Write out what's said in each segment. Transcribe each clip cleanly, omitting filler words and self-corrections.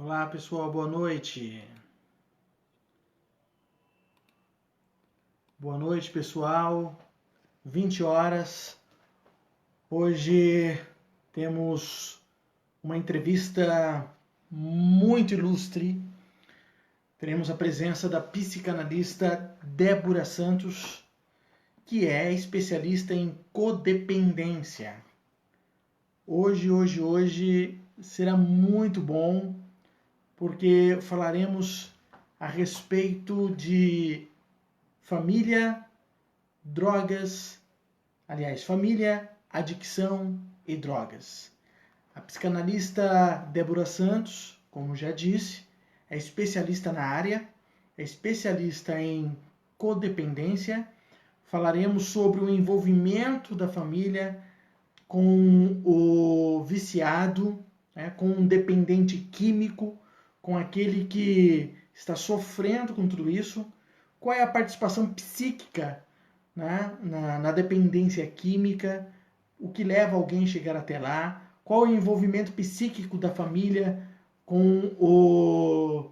Olá pessoal, boa noite. Boa noite pessoal, 20 horas. Hoje temos uma entrevista muito ilustre. Teremos a presença da psicanalista Débora Santos, que é especialista em codependência. Hoje será muito bom, porque falaremos a respeito de família, drogas, família, adicção e drogas. A psicanalista Débora Santos, como já disse, é especialista na área, é especialista em codependência. Falaremos sobre o envolvimento da família com o viciado, com um dependente químico, com aquele que está sofrendo com tudo isso. Qual é a participação psíquica, na dependência química, o que leva alguém a chegar até lá, qual é o envolvimento psíquico da família com o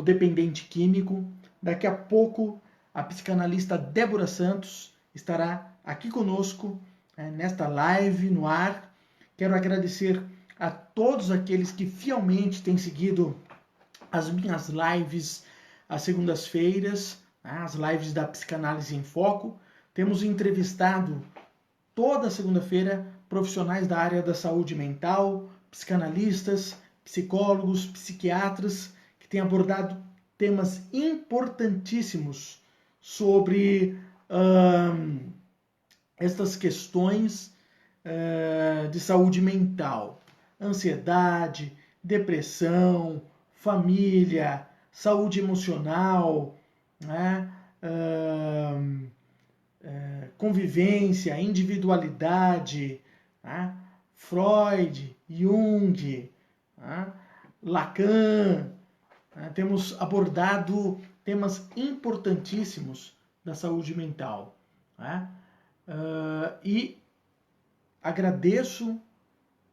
dependente químico. Daqui a pouco a psicanalista Débora Santos estará aqui conosco, nesta live no ar. Quero agradecer a todos aqueles que fielmente têm seguido as minhas lives às segundas-feiras, as lives da Psicanálise em Foco. Temos entrevistado toda segunda-feira profissionais da área da saúde mental, psicanalistas, psicólogos, psiquiatras, que têm abordado temas importantíssimos sobre estas questões de saúde mental, ansiedade, depressão, família, saúde emocional, convivência, individualidade, Freud, Jung, Lacan. Temos abordado temas importantíssimos da saúde mental. E agradeço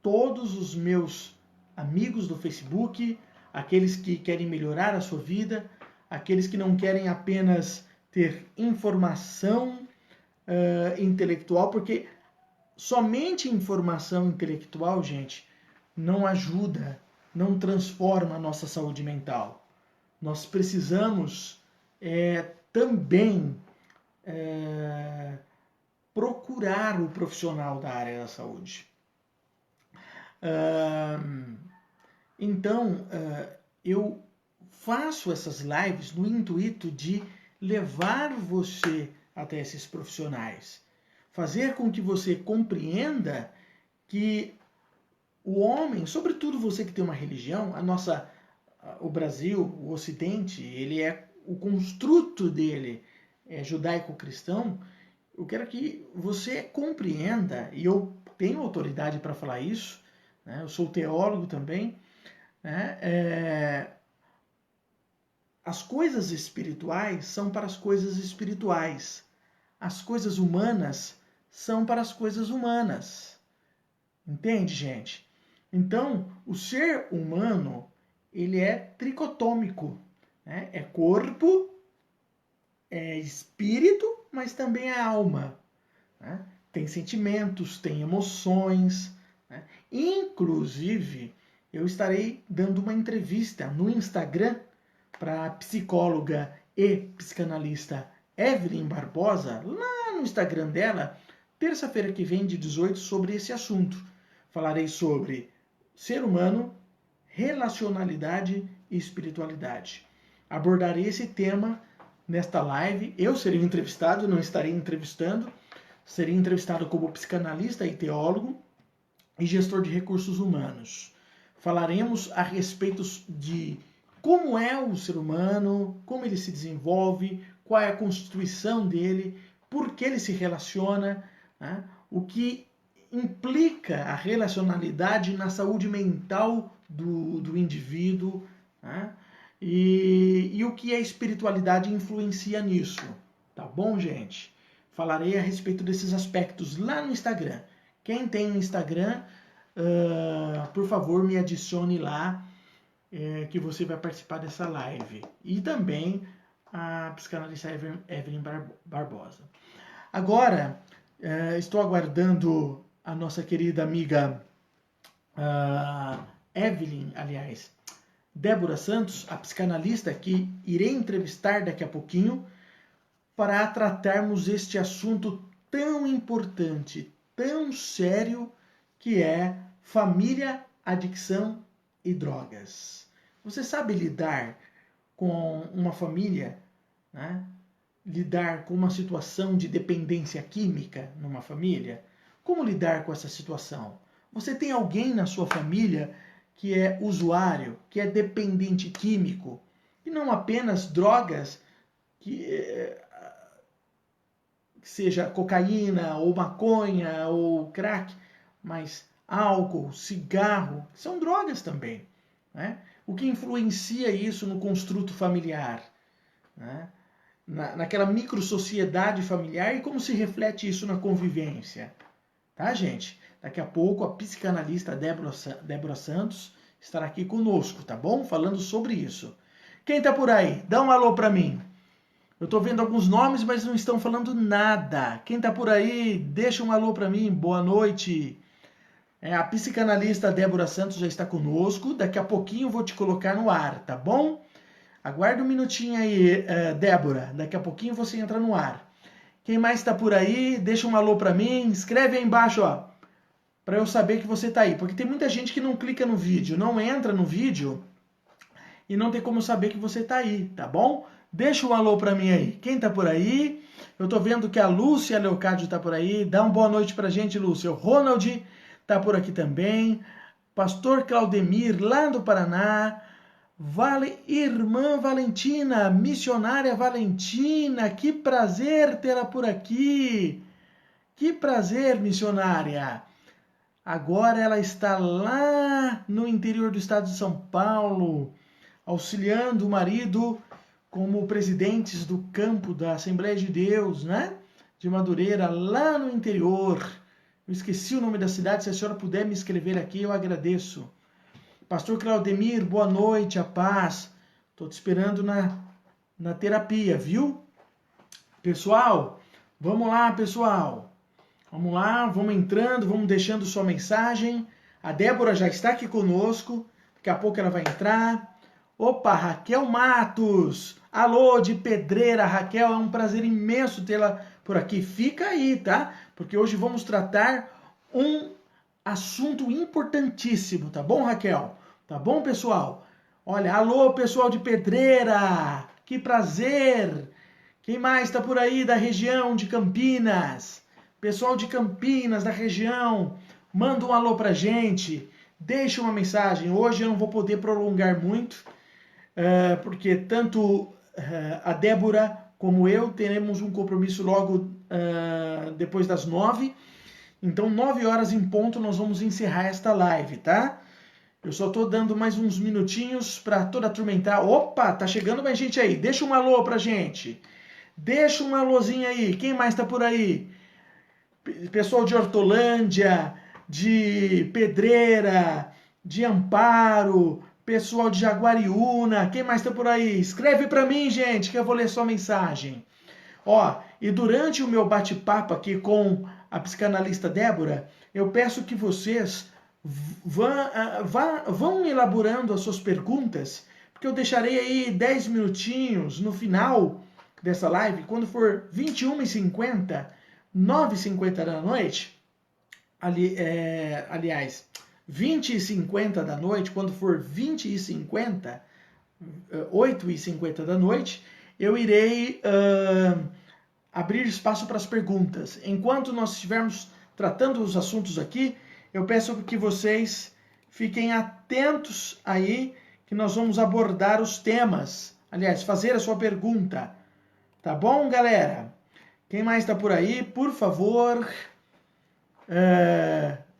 todos os meus amigos do Facebook, aqueles que querem melhorar a sua vida, aqueles que não querem apenas ter informação intelectual, porque somente informação intelectual, gente, não ajuda, não transforma a nossa saúde mental. Nós precisamos também procurar o profissional da área da saúde. Então, eu faço essas lives no intuito de levar você até esses profissionais, fazer com que você compreenda que o homem, sobretudo você que tem uma religião, o Brasil, o Ocidente, ele o construto dele é judaico-cristão. Eu quero que você compreenda, e eu tenho autoridade para falar isso, eu sou teólogo também, as coisas espirituais são para as coisas espirituais. As coisas humanas são para as coisas humanas. Entende, gente? Então, o ser humano, ele é tricotômico. É corpo, é espírito, mas também é alma. Tem sentimentos, tem emoções. Inclusive, eu estarei dando uma entrevista no Instagram para a psicóloga e psicanalista Evelyn Barbosa, lá no Instagram dela, terça-feira que vem, de 18, sobre esse assunto. Falarei sobre ser humano, relacionalidade e espiritualidade. Abordarei esse tema nesta live. Eu serei entrevistado, não estarei entrevistando. Serei entrevistado como psicanalista e teólogo e gestor de recursos humanos. Falaremos a respeito de como é o ser humano, como ele se desenvolve, qual é a constituição dele, por que ele se relaciona, o que implica a relacionalidade na saúde mental do indivíduo, e o que a espiritualidade influencia nisso. Tá bom, gente? Falarei a respeito desses aspectos lá no Instagram. Quem tem Instagram, por favor, me adicione lá que você vai participar dessa live. E também a psicanalista Evelyn Barbosa. Agora, estou aguardando a nossa querida amiga Evelyn, aliás, Débora Santos, a psicanalista que irei entrevistar daqui a pouquinho, para tratarmos este assunto tão importante, tão sério, que é família, adicção e drogas. Você sabe lidar com uma família, né? Lidar com uma situação de dependência química numa família? Como lidar com essa situação? Você tem alguém na sua família que é usuário, que é dependente químico, e não apenas drogas, que seja cocaína, ou maconha, ou crack, mas álcool, cigarro, são drogas também, né? O que influencia isso no construto familiar, né? Naquela microsociedade familiar, e como se reflete isso na convivência, tá, gente? Daqui a pouco a psicanalista Débora Santos estará aqui conosco, tá bom? Falando sobre isso. Quem tá por aí? Dá um alô para mim. Eu tô vendo alguns nomes, mas não estão falando nada. Quem tá por aí, deixa um alô para mim. Boa noite. A psicanalista Débora Santos já está conosco. Daqui a pouquinho eu vou te colocar no ar, tá bom? Aguarda um minutinho aí, Débora. Daqui a pouquinho você entra no ar. Quem mais está por aí, deixa um alô para mim. Escreve aí embaixo, ó, para eu saber que você está aí. Porque tem muita gente que não clica no vídeo, não entra no vídeo e não tem como saber que você está aí, tá bom? Deixa um alô para mim aí. Quem está por aí? Eu estou vendo que a Lúcia Leocádio está por aí. Dá uma boa noite para a gente, Lúcia. O Ronald está por aqui também. Pastor Claudemir, lá do Paraná. Irmã Valentina, missionária Valentina, que prazer tê-la por aqui. Que prazer, missionária. Agora ela está lá no interior do estado de São Paulo, auxiliando o marido como presidentes do campo da Assembleia de Deus, né? De Madureira, lá no interior. Eu esqueci o nome da cidade, se a senhora puder me escrever aqui, eu agradeço. Pastor Claudemir, boa noite, a paz. Estou te esperando na terapia, viu? Pessoal, vamos lá, pessoal. Vamos lá, vamos entrando, vamos deixando sua mensagem. A Débora já está aqui conosco. Daqui a pouco ela vai entrar. Opa, Raquel Matos. Alô, de Pedreira, Raquel. É um prazer imenso tê-la por aqui. Fica aí, tá? Porque hoje vamos tratar um assunto importantíssimo, tá bom, Raquel? Tá bom, pessoal? Olha, alô, pessoal de Pedreira. Que prazer. Quem mais está por aí da região de Campinas? Pessoal de Campinas, da região, manda um alô pra gente, deixa uma mensagem. Hoje eu não vou poder prolongar muito, porque tanto a Débora como eu teremos um compromisso logo depois das 9. Então, 9 horas em ponto, nós vamos encerrar esta live, tá? Eu só tô dando mais uns minutinhos para toda a turma entrar. Opa, tá chegando mais gente aí. Deixa um alô pra gente. Deixa um alôzinho aí. Quem mais tá por aí? Pessoal de Hortolândia, de Pedreira, de Amparo, pessoal de Jaguariúna, quem mais está por aí? Escreve para mim, gente, que eu vou ler sua mensagem. Ó, e durante o meu bate-papo aqui com a psicanalista Débora, eu peço que vocês vão elaborando as suas perguntas, porque eu deixarei aí 10 minutinhos no final dessa live, quando for 21h50, 9h50 da noite, aliás, 20h50 da noite, quando for 20h50, 8h50 da noite, eu irei abrir espaço para as perguntas. Enquanto nós estivermos tratando os assuntos aqui, eu peço que vocês fiquem atentos aí, que nós vamos abordar os temas. Aliás, fazer a sua pergunta. Tá bom, galera? Quem mais está por aí, por favor,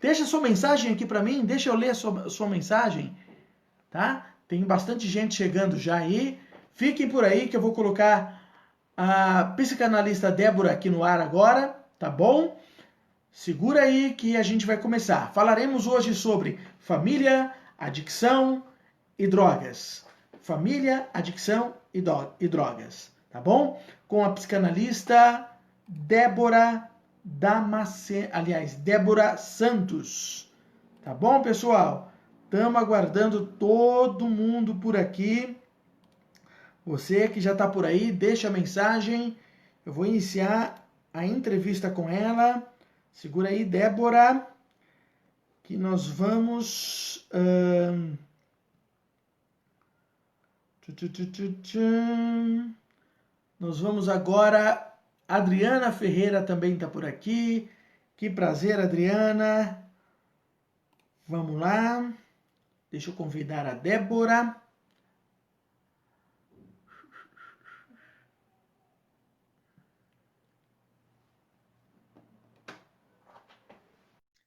deixa sua mensagem aqui para mim, deixa eu ler a sua mensagem, tá? Tem bastante gente chegando já aí. Fiquem por aí que eu vou colocar a psicanalista Débora aqui no ar agora, tá bom? Segura aí que a gente vai começar. Falaremos hoje sobre família, adicção e drogas. Família, adicção e drogas, tá bom? Com a psicanalista Débora Débora Santos. Tá bom, pessoal? Estamos aguardando todo mundo por aqui. Você que já está por aí, deixa a mensagem. Eu vou iniciar a entrevista com ela. Segura aí, Débora, que nós vamos... Nós vamos agora... Adriana Ferreira também está por aqui. Que prazer, Adriana. Vamos lá. Deixa eu convidar a Débora.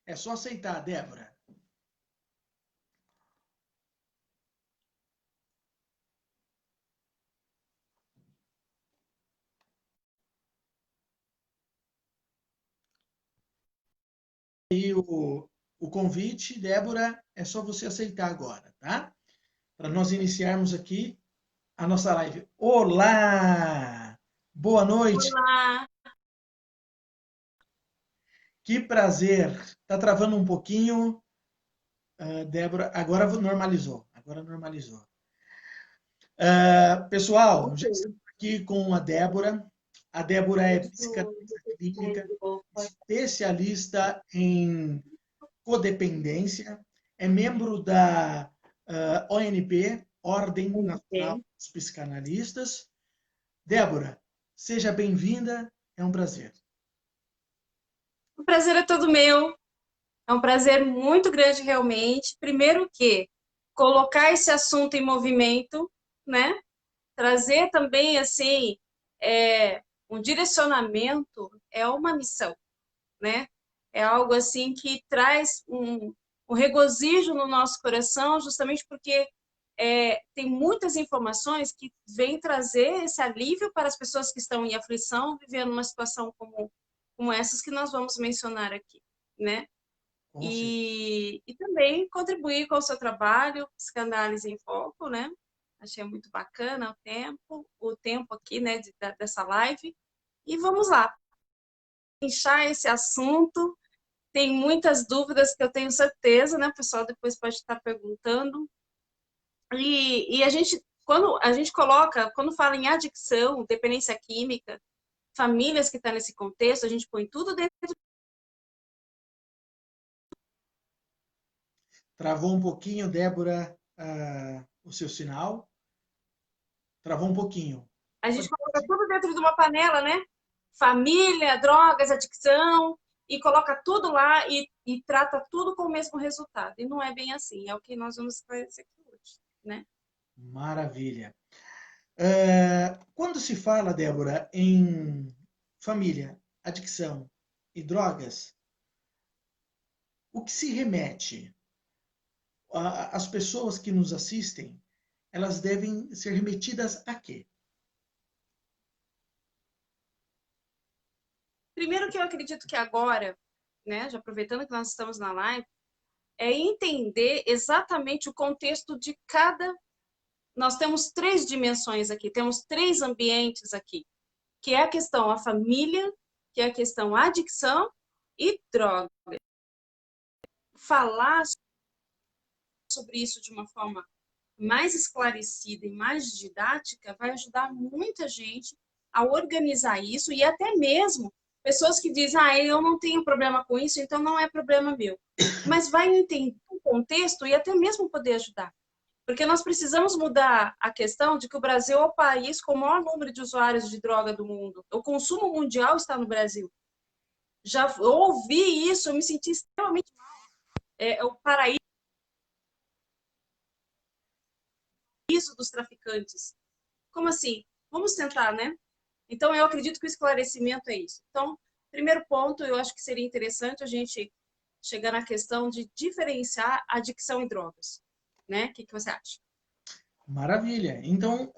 É só aceitar, Débora. E o convite, Débora, é só você aceitar agora, tá? Para nós iniciarmos aqui a nossa live. Olá! Boa noite! Olá! Que prazer! Tá travando um pouquinho, Débora. Agora normalizou. Agora normalizou. Pessoal, já estamos aqui com a Débora. A Débora é psicanalista clínica, especialista em codependência, é membro da ONP, Ordem Nacional dos Psicanalistas. Débora, seja bem-vinda, é um prazer. O prazer é todo meu, é um prazer muito grande realmente. Primeiro que colocar esse assunto em movimento, né? Trazer também, assim, um direcionamento é uma missão, né? É algo, assim, que traz um regozijo no nosso coração, justamente porque tem muitas informações que vêm trazer esse alívio para as pessoas que estão em aflição, vivendo uma situação como essas que nós vamos mencionar aqui, né? E também contribuir com o seu trabalho, Psicanálise em Foco, né? Achei muito bacana o tempo aqui, né, dessa live. E vamos lá, inchar esse assunto. Tem muitas dúvidas que eu tenho certeza, né? O pessoal depois pode estar perguntando. E quando a gente coloca, quando fala em adicção, dependência química, famílias que estão nesse contexto, a gente põe tudo dentro. Travou um pouquinho, Débora, o seu sinal. Travou um pouquinho. A gente coloca tudo dentro de uma panela, né? Família, drogas, adicção, e coloca tudo lá e trata tudo com o mesmo resultado. E não é bem assim, é o que nós vamos esclarecer aqui hoje, né? Maravilha. Quando se fala, Débora, em família, adicção e drogas, o que se remete? As pessoas que nos assistem, elas devem ser remetidas a quê? Primeiro que eu acredito que agora, né, já aproveitando que nós estamos na live, é entender exatamente o contexto de cada. Nós temos três dimensões aqui, temos três ambientes aqui, que é a questão a família, que é a questão a adicção e droga. Falar sobre isso de uma forma mais esclarecida e mais didática vai ajudar muita gente a organizar isso e até mesmo pessoas que dizem, eu não tenho problema com isso, então não é problema meu. Mas vai entender o contexto e até mesmo poder ajudar. Porque nós precisamos mudar a questão de que o Brasil é o país com o maior número de usuários de droga do mundo. O consumo mundial está no Brasil. Já ouvi isso, eu me senti extremamente mal. É o paraíso dos traficantes. Como assim? Vamos tentar, né? Então, eu acredito que o esclarecimento é isso. Então, primeiro ponto, eu acho que seria interessante a gente chegar na questão de diferenciar adicção e drogas. Né? O que você acha? Maravilha. Então,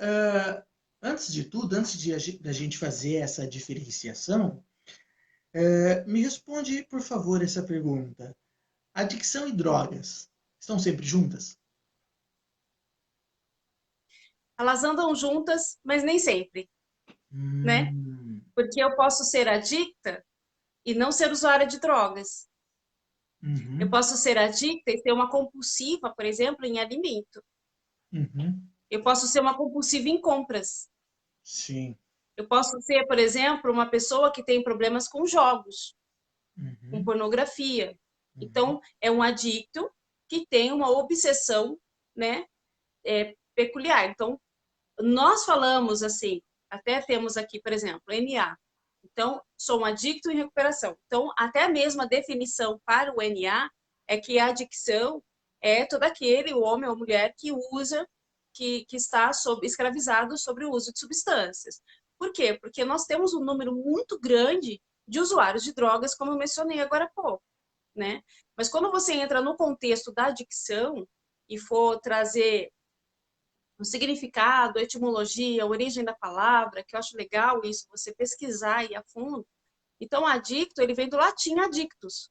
antes de tudo, antes da gente fazer essa diferenciação, me responde, por favor, essa pergunta. Adicção e drogas estão sempre juntas? Elas andam juntas, mas nem sempre, né? Hum, Porque eu posso ser adicta e não ser usuária de drogas. Eu uhum, posso ser adicta e ser uma compulsiva, por exemplo, em alimento. uhum, Eu posso ser uma compulsiva em compras. sim. Eu posso ser, por exemplo, uma pessoa que tem problemas com jogos, com Uhum, pornografia. uhum, Então, é um adicto que tem uma obsessão, né, peculiar. Então, nós falamos assim, até temos aqui, por exemplo, NA. Então, sou um adicto em recuperação. Então, até mesmo a definição para o NA é que a adicção é todo aquele, o homem ou mulher, que usa, que está escravizado sobre o uso de substâncias. Por quê? Porque nós temos um número muito grande de usuários de drogas, como eu mencionei agora há pouco, né? Mas quando você entra no contexto da adicção e for trazer o significado, a etimologia, a origem da palavra, que eu acho legal isso, você pesquisar e a fundo. Então, adicto, ele vem do latim adictus,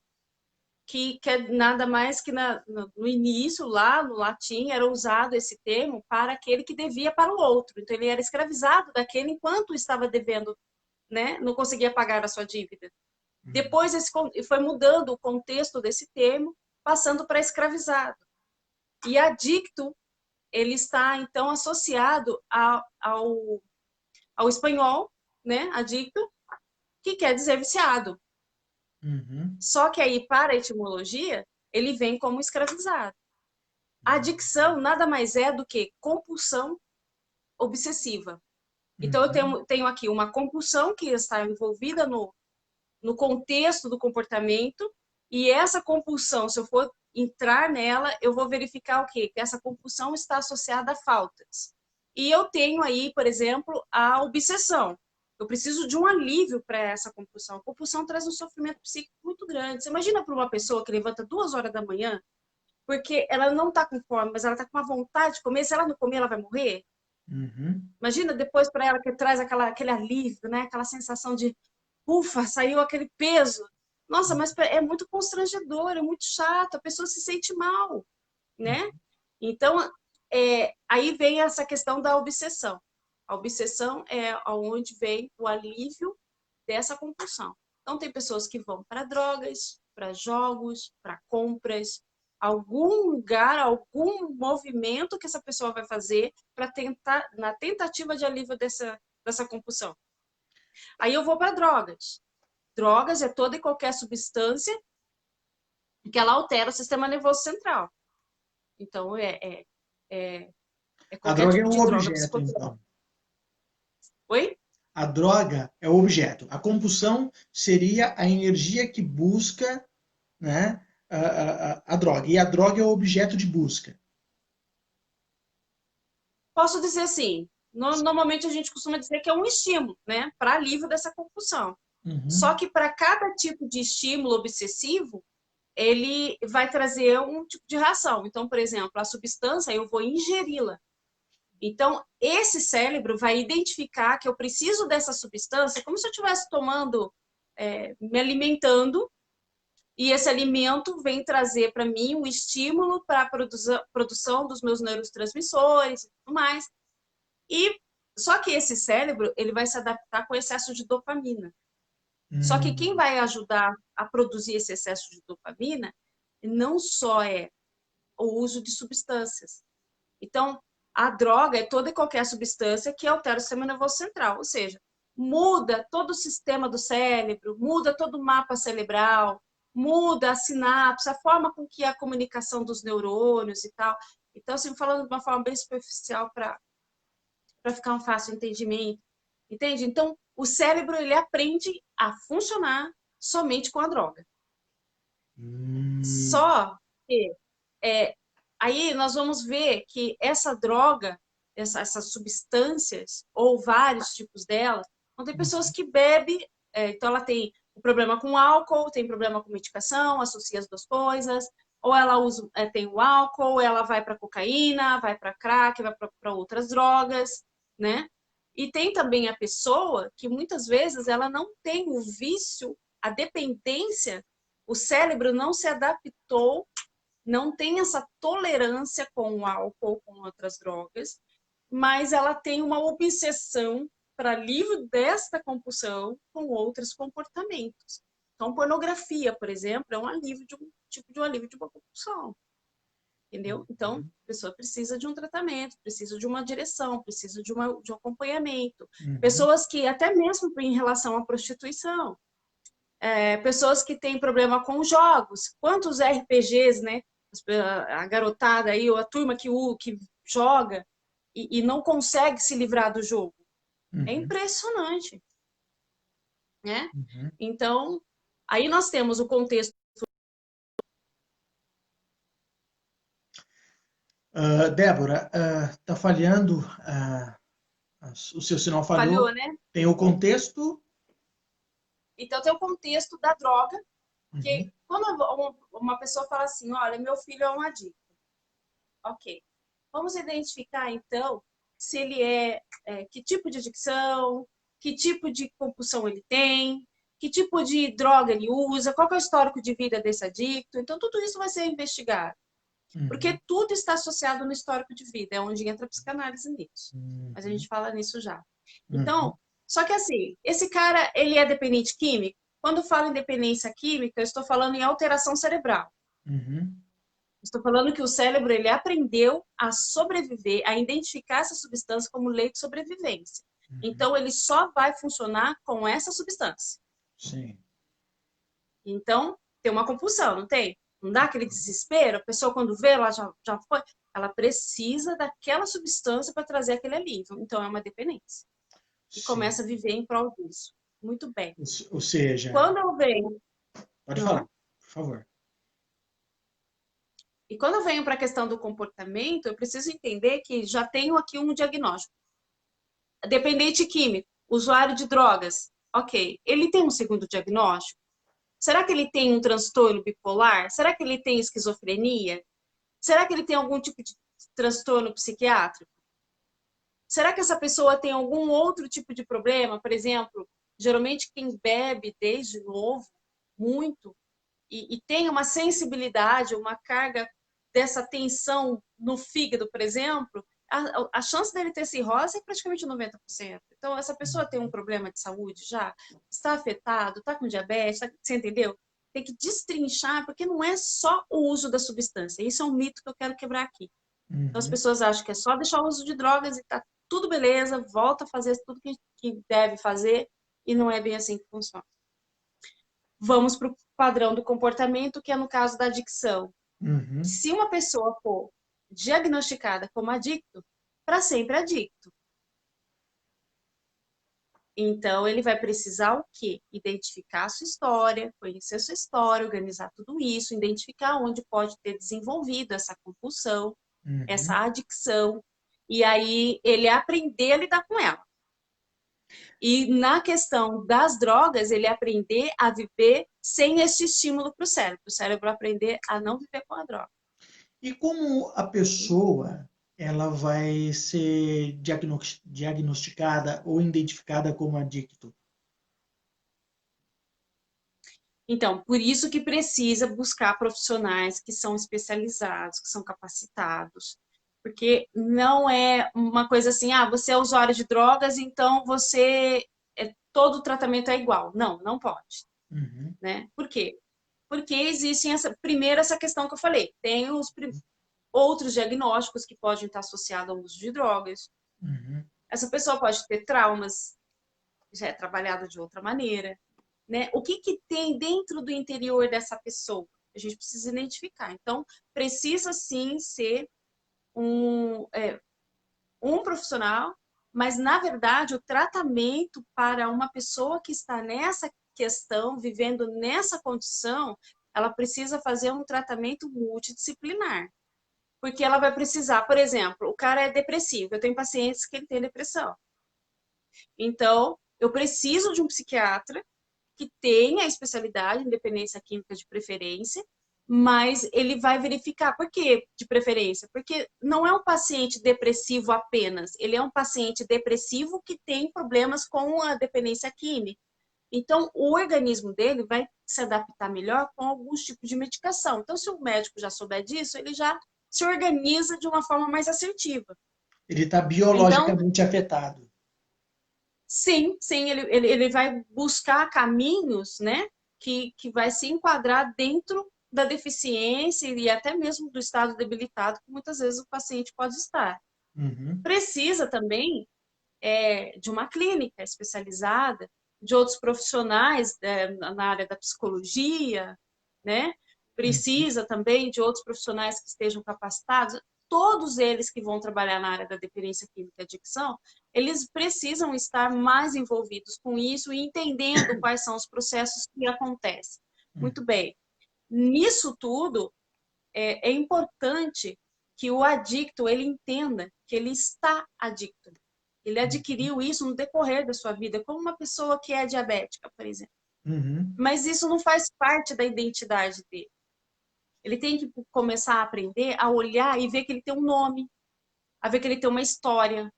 que é nada mais que no início, lá no latim, era usado esse termo para aquele que devia para o outro. Então, ele era escravizado daquele enquanto estava devendo, né? Não conseguia pagar a sua dívida. uhum, Depois, foi mudando o contexto desse termo, passando para escravizado. E adicto, ele está, então, associado ao espanhol, né? Adicto, que quer dizer viciado. uhum, Só que aí, para a etimologia, ele vem como escravizado. A adicção nada mais é do que compulsão obsessiva. Então, eu uhum, tenho aqui uma compulsão que está envolvida no contexto do comportamento, e essa compulsão, se eu for entrar nela, eu vou verificar o quê? Que essa compulsão está associada a faltas. E eu tenho aí, por exemplo, a obsessão. Eu preciso de um alívio para essa compulsão. A compulsão traz um sofrimento psíquico muito grande. Você imagina para uma pessoa que levanta 2 horas da manhã, porque ela não está com fome, mas ela está com uma vontade de comer. Se ela não comer, ela vai morrer. uhum, Imagina depois para ela que traz aquele alívio, né? Aquela sensação de ufa, saiu aquele peso. Nossa, mas é muito constrangedor, é muito chato, a pessoa se sente mal, né? uhum. Então, aí vem essa questão da obsessão. A obsessão é onde vem o alívio dessa compulsão. Então, tem pessoas que vão para drogas, para jogos, para compras, algum lugar, algum movimento que essa pessoa vai fazer para tentar, na tentativa de alívio dessa compulsão. Aí eu vou para drogas. Drogas é toda e qualquer substância que ela altera o sistema nervoso central. Então, é, é A qualquer droga é tipo o de droga objeto, psicotrópica. então. Oi? A droga é o objeto. A compulsão seria a energia que busca, né, a droga. E a droga é o objeto de busca. Posso dizer assim, normalmente a gente costuma dizer que é um estímulo, né, para alívio dessa compulsão. Só Uhum, que para cada tipo de estímulo obsessivo, ele vai trazer um tipo de reação. Então, por exemplo, a substância, eu vou ingeri-la. Então, esse cérebro vai identificar que eu preciso dessa substância como se eu estivesse tomando, me alimentando, e esse alimento vem trazer para mim um estímulo para a produção dos meus neurotransmissores e tudo mais. E só que esse cérebro, ele vai se adaptar com o excesso de dopamina. Só que quem uhum, vai ajudar a produzir esse excesso de dopamina não só é o uso de substâncias. Então, a droga é toda e qualquer substância que altera o sistema nervoso central, ou seja, muda todo o sistema do cérebro, muda todo o mapa cerebral, muda a sinapse, a forma com que a comunicação dos neurônios e tal. Então, assim, falando de uma forma bem superficial para ficar um fácil entendimento, entende? Então, o cérebro ele aprende a funcionar somente com a droga. uhum, Só que é, aí nós vamos ver que essa droga, essas substâncias, ou vários tipos delas, então tem pessoas que bebem, então ela tem um problema com álcool, tem problema com medicação, associa as duas coisas, ou ela usa, tem o álcool, ela vai para cocaína, vai para crack, vai para outras drogas, né? E tem também a pessoa que muitas vezes ela não tem o vício, a dependência, o cérebro não se adaptou, não tem essa tolerância com o álcool, com outras drogas, mas ela tem uma obsessão para livro desta compulsão com outros comportamentos. Então, pornografia, por exemplo, é um alívio de um tipo de um alívio de uma compulsão. Entendeu? Então, a pessoa precisa de um tratamento, precisa de uma direção, precisa de um acompanhamento. Pessoas que, até mesmo em relação à prostituição, pessoas que têm problema com jogos. Quantos RPGs, né? A garotada aí, ou a turma que joga e não consegue se livrar do jogo. É impressionante. Né? Então, aí nós temos o contexto. Débora, tá falhando, o seu sinal falhou. Falhou, né? Tem o contexto. Então, tem o contexto da droga, que quando uma pessoa fala assim, olha, meu filho é um adicto. Ok. Vamos identificar, então, se ele que tipo de adicção, que tipo de compulsão ele tem, que tipo de droga ele usa, qual é o histórico de vida desse adicto. Então, tudo isso vai ser investigado. Porque tudo está associado no histórico de vida, é onde entra a psicanálise nisso. Mas a gente fala nisso já. Então, só que assim, esse cara, ele é dependente químico? Quando eu falo em dependência química, eu estou falando em alteração cerebral. Estou falando que o cérebro, ele aprendeu a sobreviver, a identificar essa substância como lei de sobrevivência. Então, ele só vai funcionar com essa substância. Sim. Então, tem uma compulsão, não tem? Não dá aquele desespero? A pessoa, quando vê, ela já foi. Ela precisa daquela substância para trazer aquele alívio. Então, é uma dependência. E começa a viver em prol disso. Muito bem. Ou seja... Quando eu venho... Pode falar, por favor. E quando eu venho para a questão do comportamento, eu preciso entender que já tenho aqui um diagnóstico. Dependente químico, usuário de drogas. Ok. Ele tem um segundo diagnóstico? Será que ele tem um transtorno bipolar? Será que ele tem esquizofrenia? Será que ele tem algum tipo de transtorno psiquiátrico? Será que essa pessoa tem algum outro tipo de problema? Por exemplo, geralmente quem bebe desde novo, muito, e tem uma sensibilidade, uma carga dessa tensão no fígado, por exemplo, a chance dele ter cirrose é praticamente 90%. Então, essa pessoa tem um problema de saúde já? Está afetado? Está com diabetes? Você entendeu? Tem que destrinchar, porque não é só o uso da substância. Isso é um mito que eu quero quebrar aqui. Então, as pessoas acham que é só deixar o uso de drogas e tá tudo beleza, volta a fazer tudo que deve fazer, e não é bem assim que funciona. Vamos para o padrão do comportamento, que é no caso da adicção. Se uma pessoa for diagnosticada como adicto, para sempre adicto. Então, ele vai precisar o quê? Identificar a sua história, conhecer a sua história, organizar tudo isso, identificar onde pode ter desenvolvido essa compulsão, essa adicção, e aí ele aprender a lidar com ela. E na questão das drogas, ele aprender a viver sem esse estímulo para o cérebro aprender a não viver com a droga. E como a pessoa ela vai ser diagnosticada ou identificada como adicto? Então, por isso que precisa buscar profissionais que são especializados, que são capacitados, porque não é uma coisa assim, você é usuário de drogas, então todo o tratamento é igual. Não, não pode. Né? Por quê? Porque existem essa questão que eu falei, tem os outros diagnósticos que podem estar associados ao uso de drogas. Essa pessoa pode ter traumas, já é trabalhado de outra maneira. Né? O que tem dentro do interior dessa pessoa? A gente precisa identificar. Então, precisa sim ser um profissional, mas, na verdade, o tratamento para uma pessoa que está nessa questão, vivendo nessa condição, ela precisa fazer um tratamento multidisciplinar. Porque ela vai precisar, por exemplo, o cara é depressivo, eu tenho pacientes que ele tem depressão. Então, eu preciso de um psiquiatra que tenha a especialidade em dependência química de preferência, mas ele vai verificar. Por que de preferência? Porque não é um paciente depressivo apenas, ele é um paciente depressivo que tem problemas com a dependência química. Então, o organismo dele vai se adaptar melhor com alguns tipos de medicação. Então, se o médico já souber disso, ele já se organiza de uma forma mais assertiva. Ele está Então, biologicamente afetado. sim, ele vai buscar caminhos, né, que vai se enquadrar dentro da deficiência e até mesmo do estado debilitado que muitas vezes o paciente pode estar. Uhum, Precisa também de uma clínica especializada, de outros profissionais na área da psicologia, né? uhum, Precisa também de outros profissionais que estejam capacitados. Todos eles que vão trabalhar na área da dependência química e adicção, eles precisam estar mais envolvidos com isso e entendendo quais são os processos que acontecem. uhum, Muito bem. Nisso tudo, é importante que o adicto ele entenda que ele está adicto. Ele uhum, adquiriu isso no decorrer da sua vida, como uma pessoa que é diabética, por exemplo. uhum. Mas isso não faz parte da identidade dele. Ele tem que começar a aprender a olhar e ver que ele tem um nome, a ver que ele tem uma história.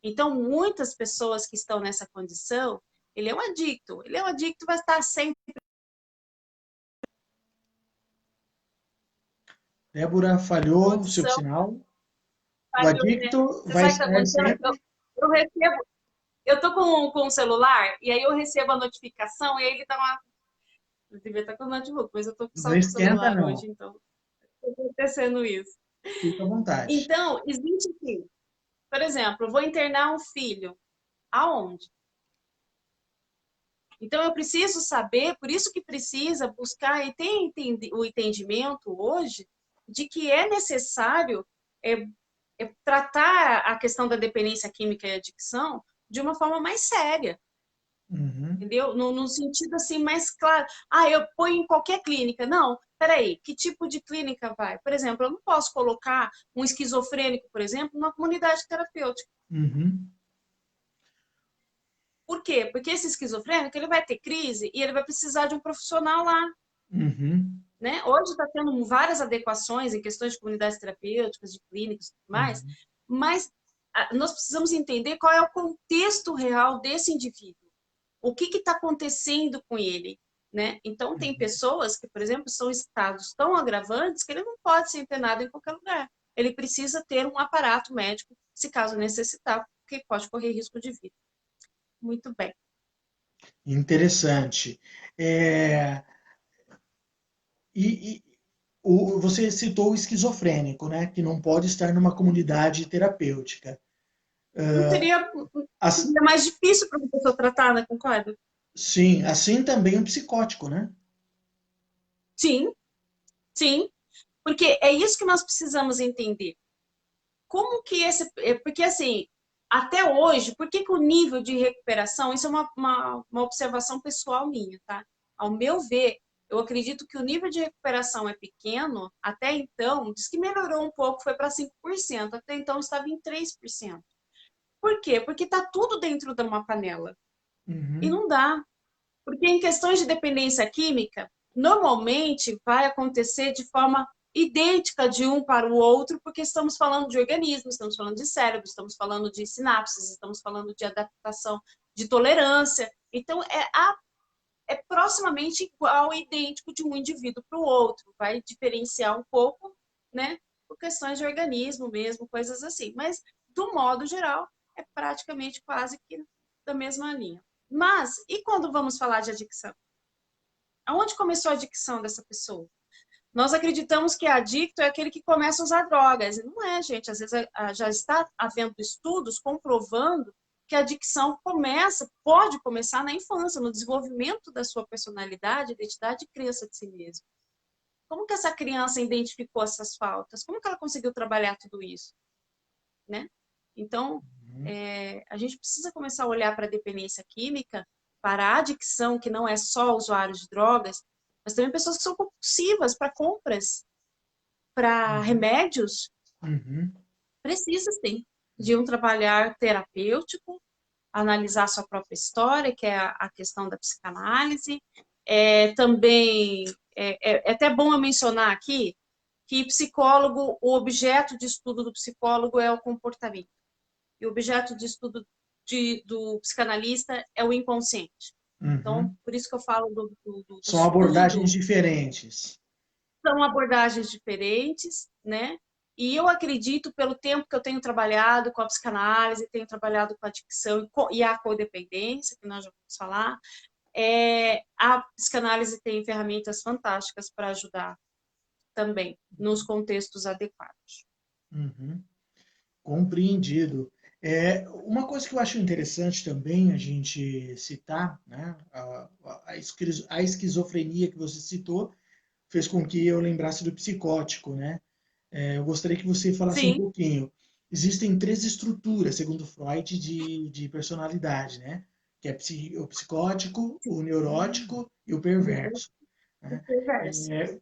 Então, muitas pessoas que estão nessa condição, ele é um adicto. Ele é um adicto, vai estar sempre Débora em falhou o seu condição. sinal. O Falhou, né? adicto Você vai sabe o que está estar acontecendo? sempre. Eu recebo, eu tô com o celular e aí eu recebo a notificação e aí ele dá uma. Eu devia estar com o notebook, mas eu tô Não só com o esquenta, celular hoje, não. então tá acontecendo isso. Fica à vontade. Então, existe sim. Por exemplo, eu vou internar um filho. Aonde? Então, eu preciso saber, por isso que precisa buscar e tem o entendimento hoje de que é necessário é, tratar a questão da dependência química e adicção de uma forma mais séria. Uhum, Entendeu? No sentido assim mais claro. Ah, eu ponho em qualquer clínica. Não, peraí, que tipo de clínica vai? Por exemplo, eu não posso colocar um esquizofrênico, por exemplo, numa comunidade terapêutica. uhum, Por quê? Porque esse esquizofrênico ele vai ter crise e ele vai precisar de um profissional lá. uhum, Né? Hoje está tendo várias adequações em questões de comunidades terapêuticas, de clínicas e tudo mais, uhum, mas nós precisamos entender qual é o contexto real desse indivíduo. O que está acontecendo com ele, né? Então, tem uhum. pessoas que, por exemplo, são estados tão agravantes que ele não pode ser internado em qualquer lugar. Ele precisa ter um aparato médico, se caso necessitar, porque pode correr risco de vida. Muito bem. Interessante. É, e você citou o esquizofrênico, né? Que não pode estar numa comunidade terapêutica. Não As- seria mais difícil para uma pessoa tratar, né? Concorda? sim, assim também o psicótico, né? Sim, sim. Porque é isso que nós precisamos entender. Como que esse. Porque, assim, até hoje, por que, que o nível de recuperação. Isso é uma observação pessoal minha, tá? Ao meu ver, eu acredito que o nível de recuperação é pequeno, até então, diz que melhorou um pouco, foi para 5%, até então estava em 3%. Por quê? Porque está tudo dentro de uma panela. E Uhum, não dá. Porque em questões de dependência química, normalmente vai acontecer de forma idêntica de um para o outro, porque estamos falando de organismos, estamos falando de cérebro, estamos falando de sinapses, estamos falando de adaptação, de tolerância. Então, é proximamente igual, idêntico de um indivíduo para o outro. Vai diferenciar um pouco, né, por questões de organismo mesmo, coisas assim. Mas, do modo geral, é praticamente quase que da mesma linha. Mas, e quando vamos falar de adicção? Aonde começou a adicção dessa pessoa? Nós acreditamos que adicto é aquele que começa a usar drogas. E não é, gente. Às vezes já está havendo estudos comprovando que a adicção pode começar na infância, no desenvolvimento da sua personalidade, identidade e crença de si mesmo. Como que essa criança identificou essas faltas? Como que ela conseguiu trabalhar tudo isso? Né? Então, uhum, a gente precisa começar a olhar para a dependência química, para a adicção, que não é só usuários de drogas, mas também pessoas que são compulsivas para compras, para uhum, remédios. uhum, Precisa, sim, de um trabalhar terapêutico, analisar sua própria história, que é a questão da psicanálise. Também é até bom eu mencionar aqui que psicólogo, o objeto de estudo do psicólogo é o comportamento. E o objeto de estudo do psicanalista é o inconsciente. Então, uhum. por isso que eu falo do São estudo abordagens diferentes. são abordagens diferentes, né? E eu acredito, pelo tempo que eu tenho trabalhado com a psicanálise, tenho trabalhado com a adicção e a codependência, que nós já vamos falar, a psicanálise tem ferramentas fantásticas para ajudar também, nos contextos adequados. Uhum. Compreendido. Uma coisa que eu acho interessante também a gente citar, né, a esquizofrenia que você citou fez com que eu lembrasse do psicótico, né? Eu gostaria que você falasse um Sim. pouquinho. Existem três estruturas, segundo Freud, de personalidade, né? Que é o psicótico, o neurótico e o perverso. Né?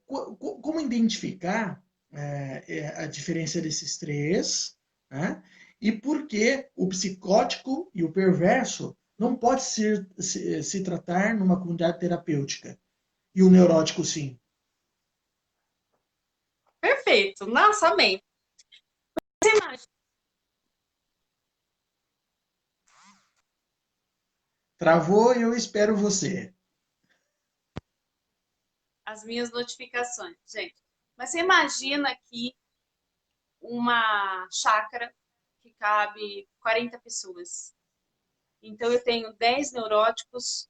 Como identificar a diferença desses três, né? E por que o psicótico e o perverso não pode se tratar numa comunidade terapêutica e o neurótico sim? Perfeito. Nossa, amei. Você imagina Travou e eu espero você. as minhas notificações, gente. Mas você imagina aqui uma chácara que cabe 40 pessoas. Então eu tenho 10 neuróticos,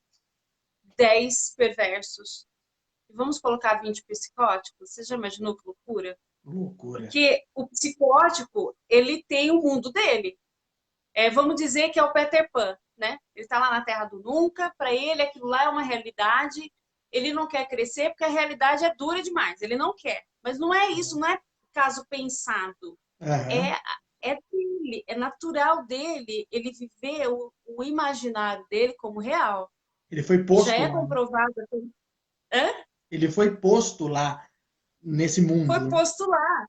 10 perversos. E vamos colocar 20 psicóticos? Você já imaginou que loucura? Loucura. Porque o psicótico, ele tem o mundo dele. Vamos dizer que é o Peter Pan, né? Ele está lá na Terra do Nunca, para ele aquilo lá é uma realidade, ele não quer crescer porque a realidade é dura demais, ele não quer. Mas não é isso, não é caso pensado. É, Aham. é dele, é natural dele, ele viver o imaginário dele como real. Ele foi Já posto é lá, né? comprovado. Hã? Ele foi posto lá nesse Foi mundo, né? posto lá.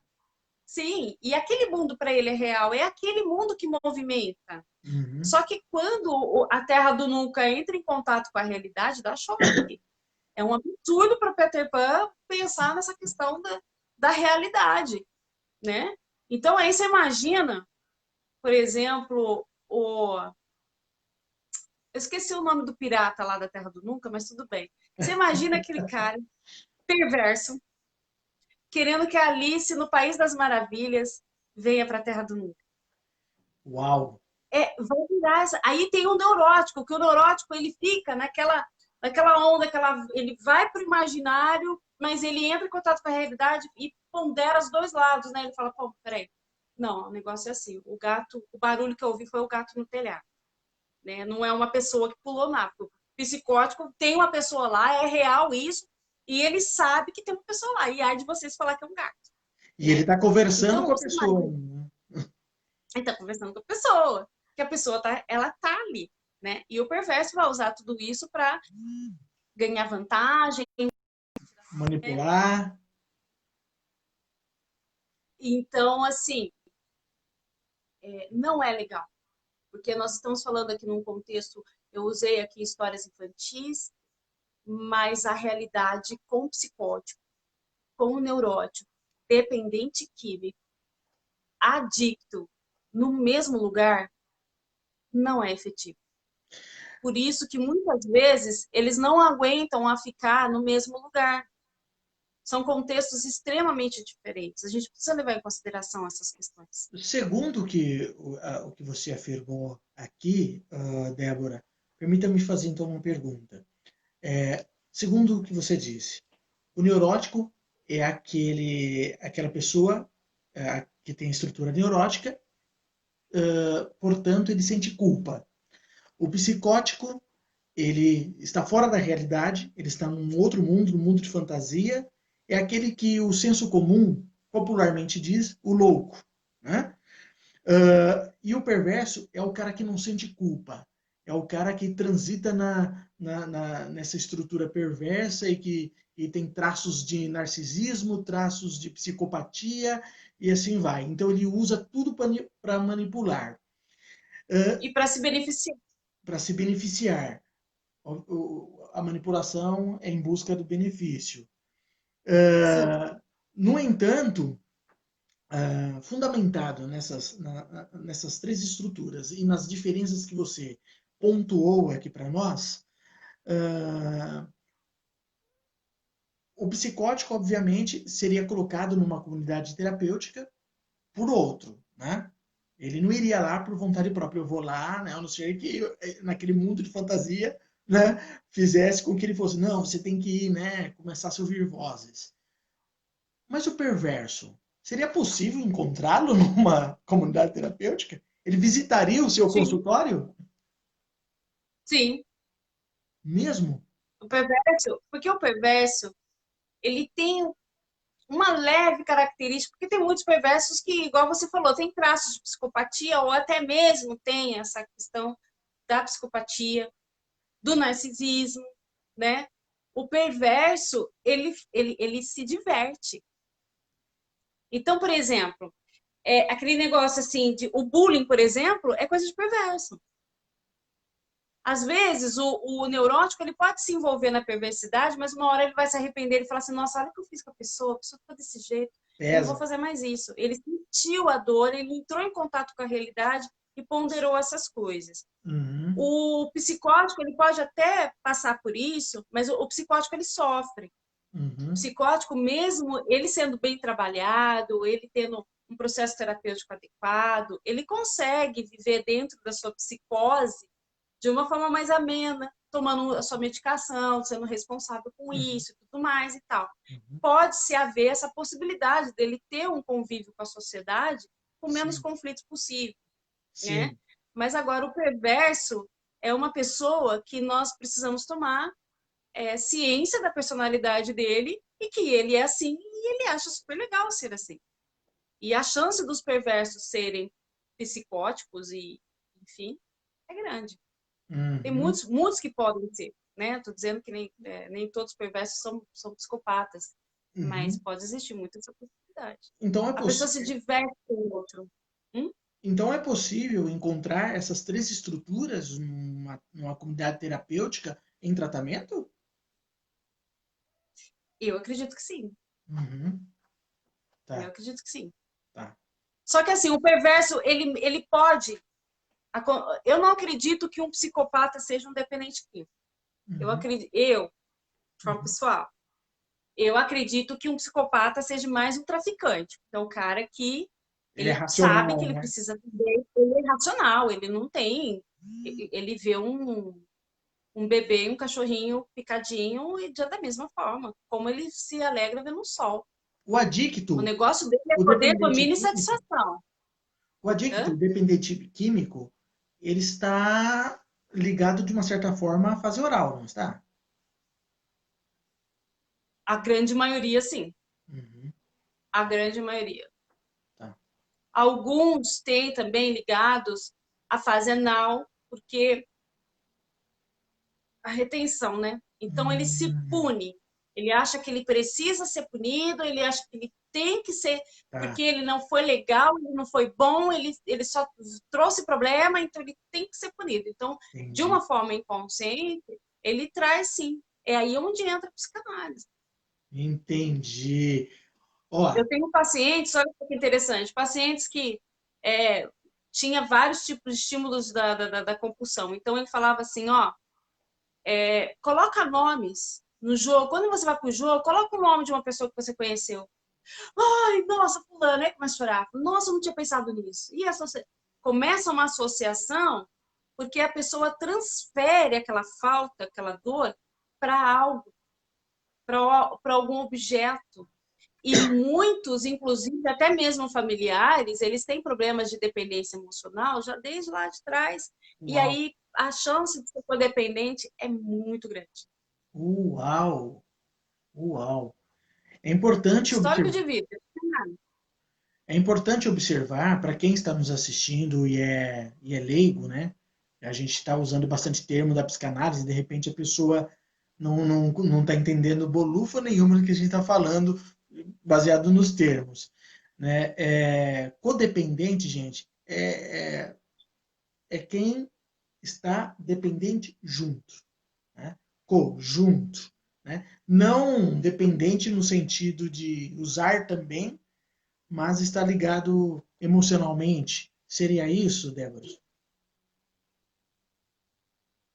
Sim, e aquele mundo para ele é real, é aquele mundo que movimenta. Uhum. Só que quando a Terra do Nunca entra em contato com a realidade, dá choque. É um absurdo para Peter Pan pensar nessa questão da realidade, né? Então aí você imagina, por exemplo, eu esqueci o nome do pirata lá da Terra do Nunca, mas tudo bem. Você imagina aquele cara perverso querendo que a Alice no País das Maravilhas venha para a Terra do Nunca. Uau! Vai virar essa. Aí tem o neurótico, que o neurótico ele fica naquela onda, ele vai para o imaginário, mas ele entra em contato com a realidade e pondera os dois lados, né? Ele fala, pô, peraí, não, o negócio é assim, o barulho que eu ouvi foi o gato no telhado, né? Não é uma pessoa que pulou nada. O psicótico tem uma pessoa lá, é real isso, e ele sabe que tem uma pessoa lá, e há de vocês falar que é um gato, E ele né? está conversando Então, com a você pessoa imagina, ainda, né? ele tá conversando com a pessoa, que a pessoa ela tá ali, né? E o perverso vai usar tudo isso para ganhar vantagem, né? Manipular. Então, assim, não é legal, porque nós estamos falando aqui num contexto, eu usei aqui histórias infantis, mas a realidade com o psicótico, com o neurótico, dependente químico, adicto, no mesmo lugar, não é efetivo. Por isso que muitas vezes eles não aguentam a ficar no mesmo lugar. São contextos extremamente diferentes. A gente precisa levar em consideração essas questões. Segundo o que você afirmou aqui, Débora, permita-me fazer então uma pergunta. Segundo o que você disse, o neurótico é aquela pessoa que tem estrutura neurótica, portanto, ele sente culpa. O psicótico, ele está fora da realidade, ele está num outro mundo, num mundo de fantasia, é aquele que o senso comum popularmente diz o louco, né? E o perverso é o cara que não sente culpa, é o cara que transita nessa estrutura perversa e tem traços de narcisismo, traços de psicopatia e assim vai. Então ele usa tudo para manipular, E para se beneficiar. para se beneficiar. A manipulação é em busca do benefício. Sim. No entanto, fundamentado nessas três estruturas e nas diferenças que você pontuou aqui para nós, o psicótico, obviamente, seria colocado numa comunidade terapêutica por outro, né? Ele não iria lá por vontade própria. Eu vou lá, né? A não ser que naquele mundo de fantasia, né? Fizesse com que ele fosse, não, você tem que ir, né? Começar a ouvir vozes. Mas o perverso, seria possível encontrá-lo numa comunidade terapêutica? Ele visitaria o seu Sim, consultório? sim. Mesmo? O perverso, porque o perverso, ele tem uma leve característica, porque tem muitos perversos que, igual você falou, tem traços de psicopatia ou até mesmo tem essa questão da psicopatia, do narcisismo, né? O perverso, ele se diverte. Então, por exemplo, aquele negócio assim, o bullying, por exemplo, é coisa de perverso. Às vezes, o neurótico ele pode se envolver na perversidade, mas uma hora ele vai se arrepender e falar assim: nossa, olha o que eu fiz com a pessoa ficou desse jeito, eu não vou Pesa. fazer mais isso. Ele sentiu a dor, ele entrou em contato com a realidade e ponderou essas coisas. Uhum. O psicótico ele pode até passar por isso, mas o psicótico ele sofre. O Uhum. psicótico, mesmo ele sendo bem trabalhado, ele tendo um processo terapêutico adequado, ele consegue viver dentro da sua psicose de uma forma mais amena, tomando a sua medicação, sendo responsável com Uhum. isso e tudo mais e tal. Uhum. Pode-se haver essa possibilidade dele ter um convívio com a sociedade com menos Sim, conflitos possível, né? sim. Mas agora o perverso é uma pessoa que nós precisamos tomar ciência da personalidade dele e que ele é assim e ele acha super legal ser assim. E a chance dos perversos serem psicóticos e, enfim, é grande. Tem Uhum. muitos, muitos que podem ser, né? Estou dizendo que nem todos os perversos são psicopatas, mas Uhum. pode existir muita essa possibilidade. Então é A pessoa se possível. diverte com o outro. Hum? Então é possível encontrar essas três estruturas numa comunidade terapêutica em tratamento? Eu acredito que sim. Uhum. Eu Tá, acredito que sim. tá. Só que assim, o perverso, ele pode. Eu não acredito que um psicopata seja um dependente químico. Uhum. De forma Uhum. pessoal, eu acredito que um psicopata seja mais um traficante. Então, o cara que Ele é ele sabe que racional, ele né? precisa viver, ele é racional, ele não tem. Ele vê um bebê, um cachorrinho picadinho e da mesma forma, como ele se alegra vendo o sol. O O adicto, negócio dele é o poder, dependente domínio e químico, satisfação. o adicto, Hã? o dependente químico, ele está ligado de uma certa forma à fase oral, não está? A grande maioria, sim. Uhum. A grande maioria. Tá. Alguns têm também ligados à fase anal, porque a retenção, né? Então ele se Uhum. pune. Ele acha que ele precisa ser punido, ele acha que ele tem que ser, Tá. porque ele não foi legal, ele não foi bom, ele só trouxe problema, então ele tem que ser punido. Então, de Entendi. uma forma inconsciente, ele traz sim. É aí onde entra a psicanálise. Entendi. Ó, Eu tenho pacientes, olha que interessante, pacientes que é, tinha vários tipos de estímulos da compulsão. Então ele falava assim, ó, coloca nomes no jogo. Quando você vai pro jogo, coloca o nome de uma pessoa que você conheceu. Ai, nossa, fulano, aí começa a chorar. Nossa, eu não tinha pensado nisso. E começa uma associação porque a pessoa transfere aquela falta, aquela dor para algo, para algum objeto. E muitos, inclusive até mesmo familiares, eles têm problemas de dependência emocional já desde lá de trás. E uau, aí a chance de ser codependente é muito grande. uau, uau. É importante Histórico observar, de vida. é importante observar para quem está nos assistindo e é leigo, né? A gente está usando bastante termo da psicanálise, de repente a pessoa não está entendendo bolufa nenhuma do que a gente está falando, baseado nos termos. Né? Codependente, gente, é quem está dependente junto, né? Conjunto, né? Não dependente no sentido de usar também, mas está ligado emocionalmente. Seria isso, Débora?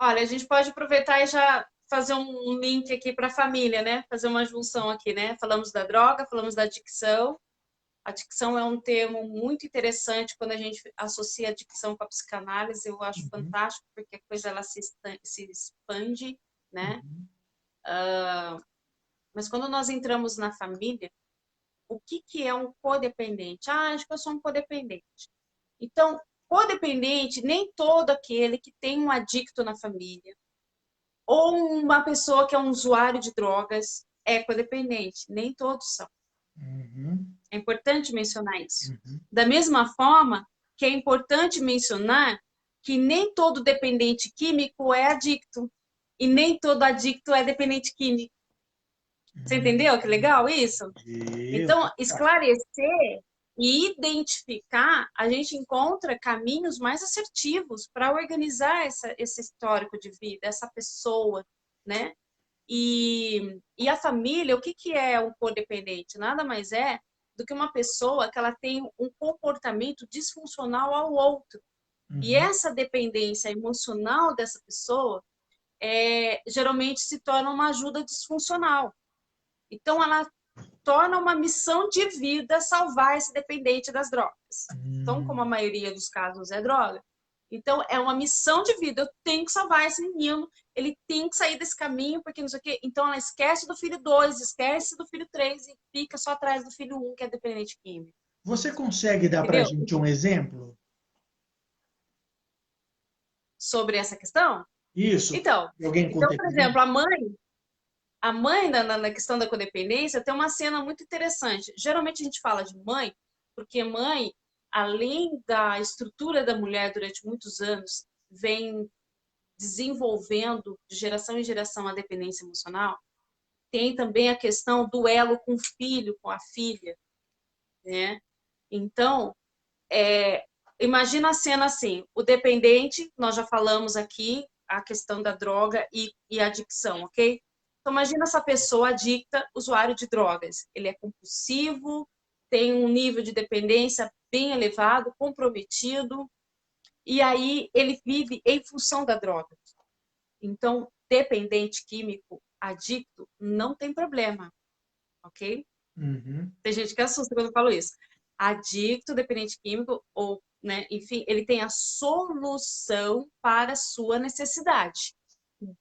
Olha, a gente pode aproveitar e já fazer um link aqui para a família, né? Fazer uma junção aqui, né? Falamos da droga, falamos da adicção, Adicção é um termo muito interessante quando a gente associa adicção com a psicanálise, eu acho fantástico, porque a coisa ela se expande, né? Mas quando nós entramos na família, o que é um codependente? Ah, acho que eu sou um codependente. Então, codependente, nem todo aquele que tem um adicto na família, ou uma pessoa que é um usuário de drogas, é codependente. Nem todos são. É importante mencionar isso. Da mesma forma que é importante mencionar que nem todo dependente químico é adicto. E nem todo adicto é dependente químico. Você entendeu? Que legal isso? Então, esclarecer e identificar, a gente encontra caminhos mais assertivos para organizar esse histórico de vida, essa pessoa, né? E a família, o que é um codependente? Nada mais é do que uma pessoa que ela tem um comportamento disfuncional ao outro. E essa dependência emocional dessa pessoa geralmente se torna uma ajuda disfuncional. Então, ela torna uma missão de vida salvar esse dependente das drogas. Então, como a maioria dos casos é droga, então é uma missão de vida. Eu tenho que salvar esse menino, ele tem que sair desse caminho, porque não sei o quê. Então, ela esquece do filho 2, esquece do filho 3 e fica só atrás do filho 1, que é dependente químico. Você consegue dar para a Entendeu? gente um exemplo? Sobre essa questão? Isso. Então, Alguém com por exemplo, dependência? a mãe na questão da codependência tem uma cena muito interessante. Geralmente a gente fala de mãe, porque mãe, além da estrutura da mulher durante muitos anos, vem desenvolvendo de geração em geração a dependência emocional. Tem também a questão do elo com o filho, com a filha, né? Então, imagina a cena assim, o dependente, nós já falamos aqui, a questão da droga e adicção, ok? Então, imagina essa pessoa adicta, usuário de drogas. Ele é compulsivo, tem um nível de dependência bem elevado, comprometido, e aí ele vive em função da droga. Então, dependente químico, adicto, não tem problema, ok? Tem gente que assusta quando eu falo isso. Adicto, dependente químico, ou, né, enfim, ele tem a solução para a sua necessidade.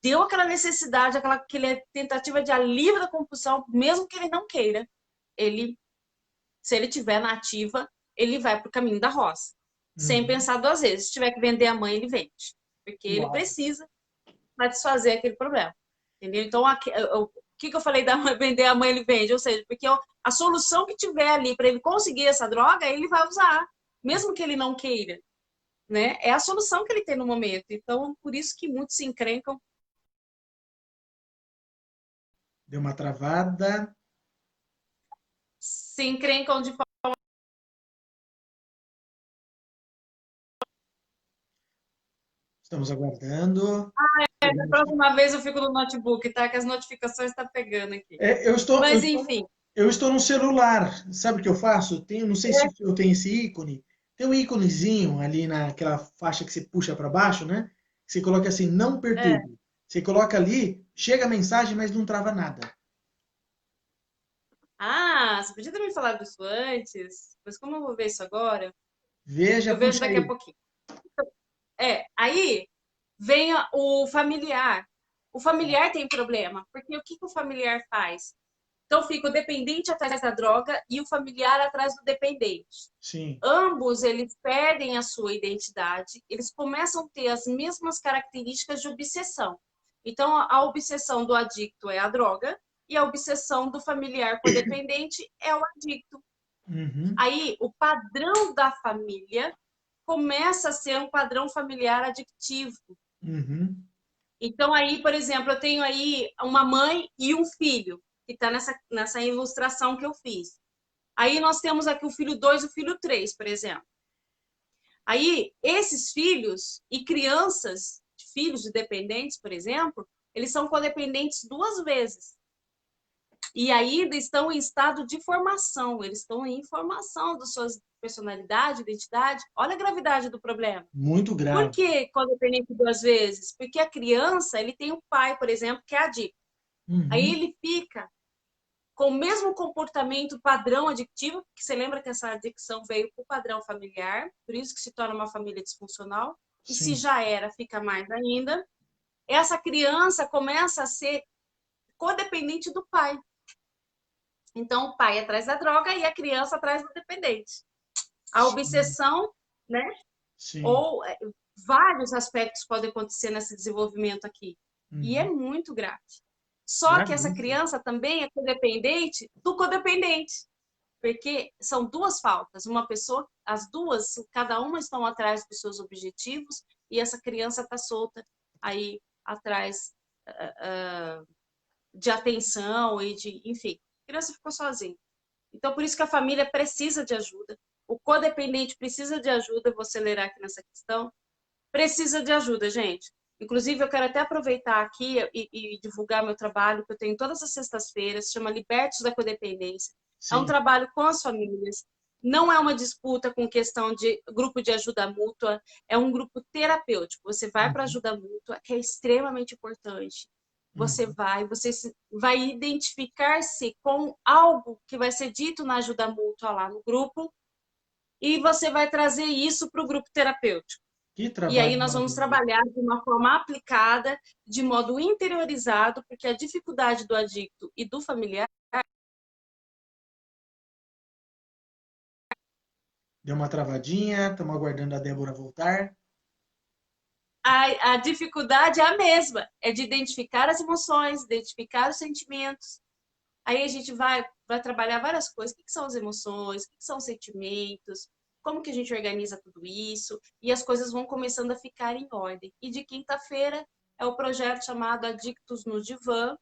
Deu aquela necessidade, aquela tentativa de alívio da compulsão, mesmo que ele não queira, se ele tiver na ativa, ele vai para o caminho da roça, sem pensar duas vezes. Se tiver que vender a mãe, ele vende, porque ele precisa satisfazer aquele problema, entendeu? Então, o que eu falei da mãe, vender a mãe, ele vende, ou seja, porque a solução que tiver ali para ele conseguir essa droga, ele vai usar, mesmo que ele não queira, né? É a solução que ele tem no momento. Então, por isso que muitos se encrencam. Deu uma travada. Se encrencam de forma. Estamos aguardando. Da próxima vez eu fico no notebook, tá? Que as notificações estão pegando aqui. Mas, enfim. Eu estou no celular. Sabe o que eu faço? Não sei se eu tenho esse ícone. Tem um íconezinho ali naquela faixa que você puxa para baixo, né? Você coloca assim, não perturbe. Você coloca ali, chega a mensagem, mas não trava nada. Ah, você podia ter me falado isso antes. Mas como eu vou ver isso agora? Veja, Eu vejo puxa daqui a aí. pouquinho. Aí vem o familiar. O familiar tem problema, porque o que o familiar faz? Então fica o dependente atrás da droga e o familiar atrás do dependente. Sim. Ambos, eles perdem a sua identidade, eles começam a ter as mesmas características de obsessão. Então, a obsessão do adicto é a droga e a obsessão do familiar codependente é o adicto. Aí, o padrão da família começa a ser um padrão familiar adictivo. Então, aí, por exemplo, eu tenho aí uma mãe e um filho, que está nessa ilustração que eu fiz. Aí nós temos aqui o filho 2 e o filho 3, por exemplo. Aí, esses filhos e crianças, filhos de dependentes, por exemplo, eles são codependentes duas vezes. E ainda estão em estado de formação, eles estão em formação da sua personalidade, identidade. Olha a gravidade do problema. Muito grave. Por que codependente duas vezes? Porque a criança, ele tem um pai, por exemplo, que é adicto. Aí ele fica com o mesmo comportamento padrão adictivo, porque você lembra que essa adicção veio com o padrão familiar, por isso que se torna uma família disfuncional, e se Sim. já era, fica mais ainda. Essa criança começa a ser codependente do pai. Então, o pai atrás da droga e a criança atrás do dependente. A Sim. obsessão, né? Sim. Ou vários aspectos podem acontecer nesse desenvolvimento aqui. E é Uhum. muito grave. Só que essa Gravíssimo. criança também é codependente do codependente. Porque são duas faltas. Uma pessoa, as duas, cada uma estão atrás dos seus objetivos e essa criança está solta aí atrás de atenção e de, enfim, a criança ficou sozinha. Então, por isso que a família precisa de ajuda. O codependente precisa de ajuda, vou acelerar aqui nessa questão. Precisa de ajuda, gente. Inclusive, eu quero até aproveitar aqui e divulgar meu trabalho, que eu tenho todas as sextas-feiras, chama Libertos da Codependência. É um Sim. trabalho com as famílias. Não é uma disputa com questão de grupo de ajuda mútua, é um grupo terapêutico. Você vai para Uhum. ajuda mútua, que é extremamente importante. Uhum. Você vai identificar-se com algo que vai ser dito na ajuda mútua lá no grupo e você vai trazer isso para o grupo terapêutico. Que E aí trabalho nós vamos maravilhoso. trabalhar de uma forma aplicada, de modo interiorizado, porque a dificuldade do adicto e do familiar. Deu uma travadinha, estamos aguardando a Débora voltar. A dificuldade é a mesma, é de identificar as emoções, identificar os sentimentos. Aí a gente vai trabalhar várias coisas. O que são as emoções? O que são os sentimentos? Como que a gente organiza tudo isso? E as coisas vão começando a ficar em ordem. E de quinta-feira é o projeto chamado Adictos no Divã,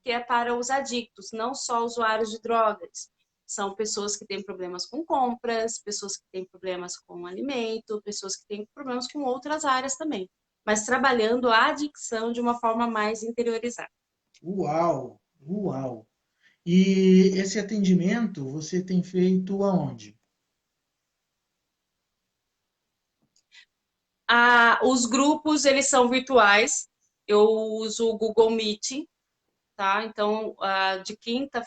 que é para os adictos, não só usuários de drogas. São pessoas que têm problemas com compras, pessoas que têm problemas com alimento, pessoas que têm problemas com outras áreas também, mas trabalhando a adicção de uma forma mais interiorizada. Uau! Uau! E esse atendimento você tem feito aonde? Os grupos, eles são virtuais, eu uso o Google Meet, tá? Então, de quinta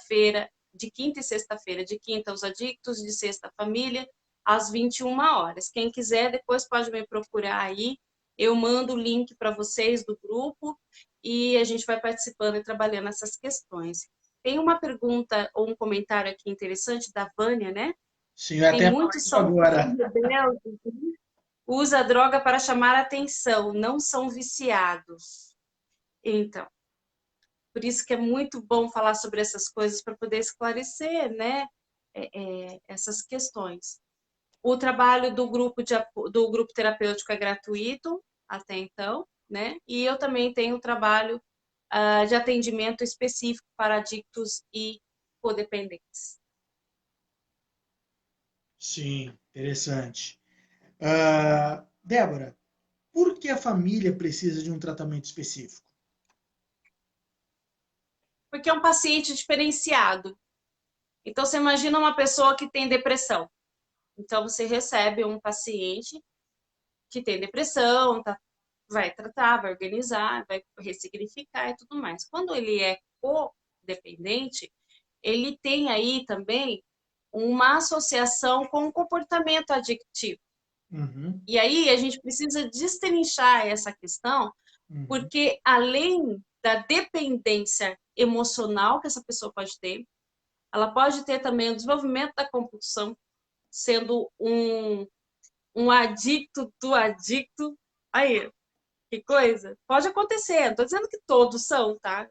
e sexta-feira, de quinta os adictos, de sexta a família, às 21 horas. Quem quiser, depois pode me procurar aí, eu mando o link para vocês do grupo e a gente vai participando e trabalhando essas questões. Tem uma pergunta ou um comentário aqui interessante da Vânia, né? Sim, eu Tem até falar muitos isso são agora. rebeldes, usa a droga para chamar atenção, não são viciados. Então, por isso que é muito bom falar sobre essas coisas para poder esclarecer, né, essas questões. O trabalho do grupo terapêutico é gratuito até então, né? E eu também tenho um trabalho de atendimento específico para adictos e codependentes. Sim, interessante. Débora, por que a família precisa de um tratamento específico? Porque é um paciente diferenciado. Então, você imagina uma pessoa que tem depressão. Então, você recebe um paciente que tem depressão, vai tratar, vai organizar, vai ressignificar e tudo mais. Quando ele é codependente, ele tem aí também uma associação com o comportamento adictivo. Uhum, E aí a gente precisa destrinchar essa questão, uhum, porque além da dependência emocional que essa pessoa pode ter, ela pode ter também o desenvolvimento da compulsão, sendo um adicto do adicto. Aí, que coisa? Pode acontecer, não estou dizendo que todos são, tá?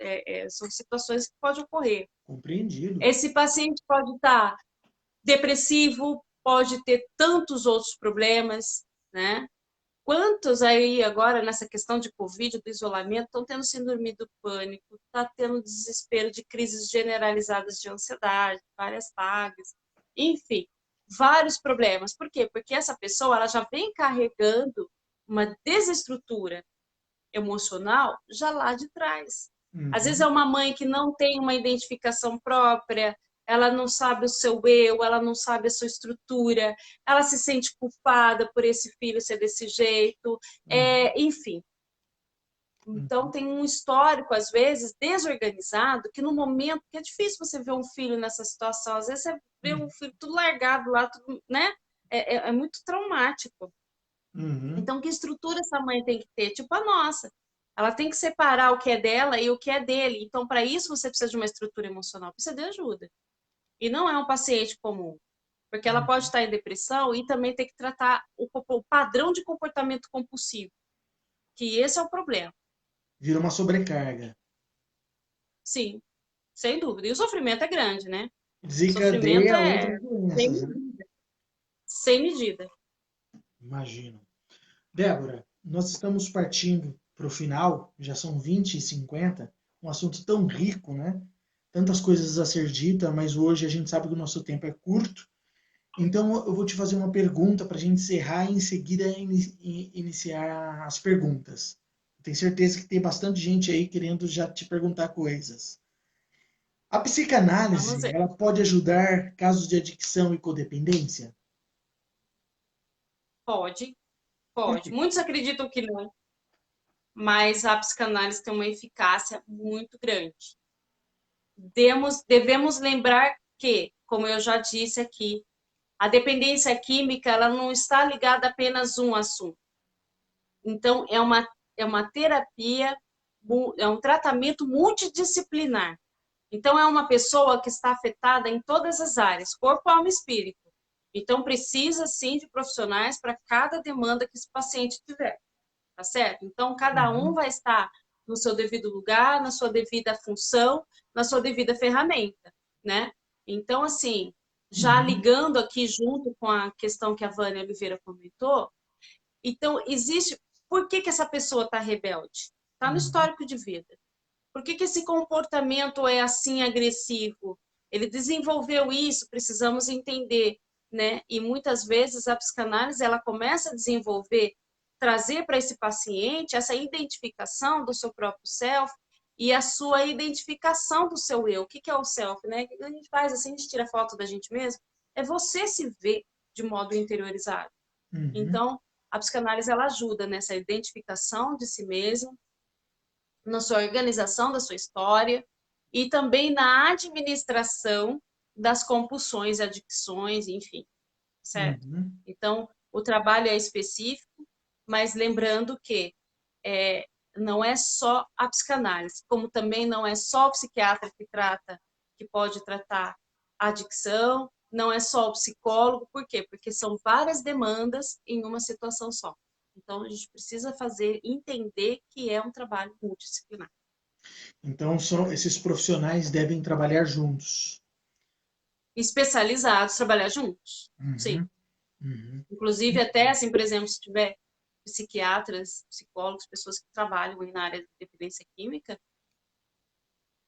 São situações que podem ocorrer. compreendido. Esse paciente pode estar depressivo, pode ter tantos outros problemas, né? Quantos aí agora nessa questão de Covid, do isolamento, estão tendo síndrome do pânico, está tendo desespero de crises generalizadas de ansiedade, várias tags, enfim, vários problemas. Por quê? Porque essa pessoa ela já vem carregando uma desestrutura emocional já lá de trás. Às vezes é Uhum, uma mãe que não tem uma identificação própria, ela não sabe o seu eu, ela não sabe a sua estrutura, ela se sente culpada por esse filho ser desse jeito, uhum. enfim, Então, tem um histórico, às vezes, desorganizado, que no momento, que é difícil você ver um filho nessa situação, às vezes você vê um filho tudo largado lá, tudo, né? É muito traumático. Uhum. Então, que estrutura essa mãe tem que ter? Tipo a nossa. Ela tem que separar o que é dela e o que é dele. Então, para isso, você precisa de uma estrutura emocional, precisa de ajuda. E não é um paciente comum, porque ela pode Uhum. estar em depressão e também ter que tratar o padrão de comportamento compulsivo, que esse é o problema. Vira uma sobrecarga. Sim, sem dúvida. E o sofrimento é grande, né? O sofrimento Desencadeia é outras doenças, né? sem medida. Imagino. Débora, nós estamos partindo para o final, já são 20h50, um assunto tão rico, né? Tantas coisas a ser dita, mas hoje a gente sabe que o nosso tempo é curto. Então eu vou te fazer uma pergunta para a gente encerrar e em seguida iniciar as perguntas. Tenho certeza que tem bastante gente aí querendo já te perguntar coisas. A Vamos psicanálise, ver. ela pode ajudar casos de adicção e codependência? Pode, Por pode. quê? Muitos acreditam que não, mas a psicanálise tem uma eficácia muito grande. Devemos lembrar que, como eu já disse aqui, a dependência química ela não está ligada a apenas um assunto. Então, é uma terapia, é um tratamento multidisciplinar. Então, é uma pessoa que está afetada em todas as áreas, corpo, alma e espírito. Então, precisa, sim, de profissionais para cada demanda que esse paciente tiver, tá certo? Então, cada um Uhum, vai estar no seu devido lugar, na sua devida função, na sua devida ferramenta, né? Então, assim, já uhum, ligando aqui junto com a questão que a Vânia Oliveira comentou, então, existe... Por que essa pessoa está rebelde? Está no uhum, histórico de vida. Por que esse comportamento é assim agressivo? Ele desenvolveu isso, precisamos entender, né? E muitas vezes a psicanálise ela começa a desenvolver, trazer para esse paciente essa identificação do seu próprio self e a sua identificação do seu eu. O que é o self, né? O que a gente faz assim, a gente tira foto da gente mesmo, é você se ver de modo interiorizado. uhum, Então, a psicanálise ela ajuda nessa identificação de si mesmo, na sua organização da sua história e também na administração das compulsões, adicções, enfim, certo? uhum. Então, o trabalho é específico, mas lembrando que é, não é só a psicanálise, como também não é só o psiquiatra que trata, que pode tratar a adicção, não é só o psicólogo, por quê? Porque são várias demandas em uma situação só. Então, a gente precisa fazer, entender que é um trabalho multidisciplinar. Então, esses profissionais devem trabalhar juntos. Especializados, trabalhar juntos, sim. Uhum, uhum. Inclusive, até, assim, por exemplo, se tiver psiquiatras, psicólogos, pessoas que trabalham na área de dependência química,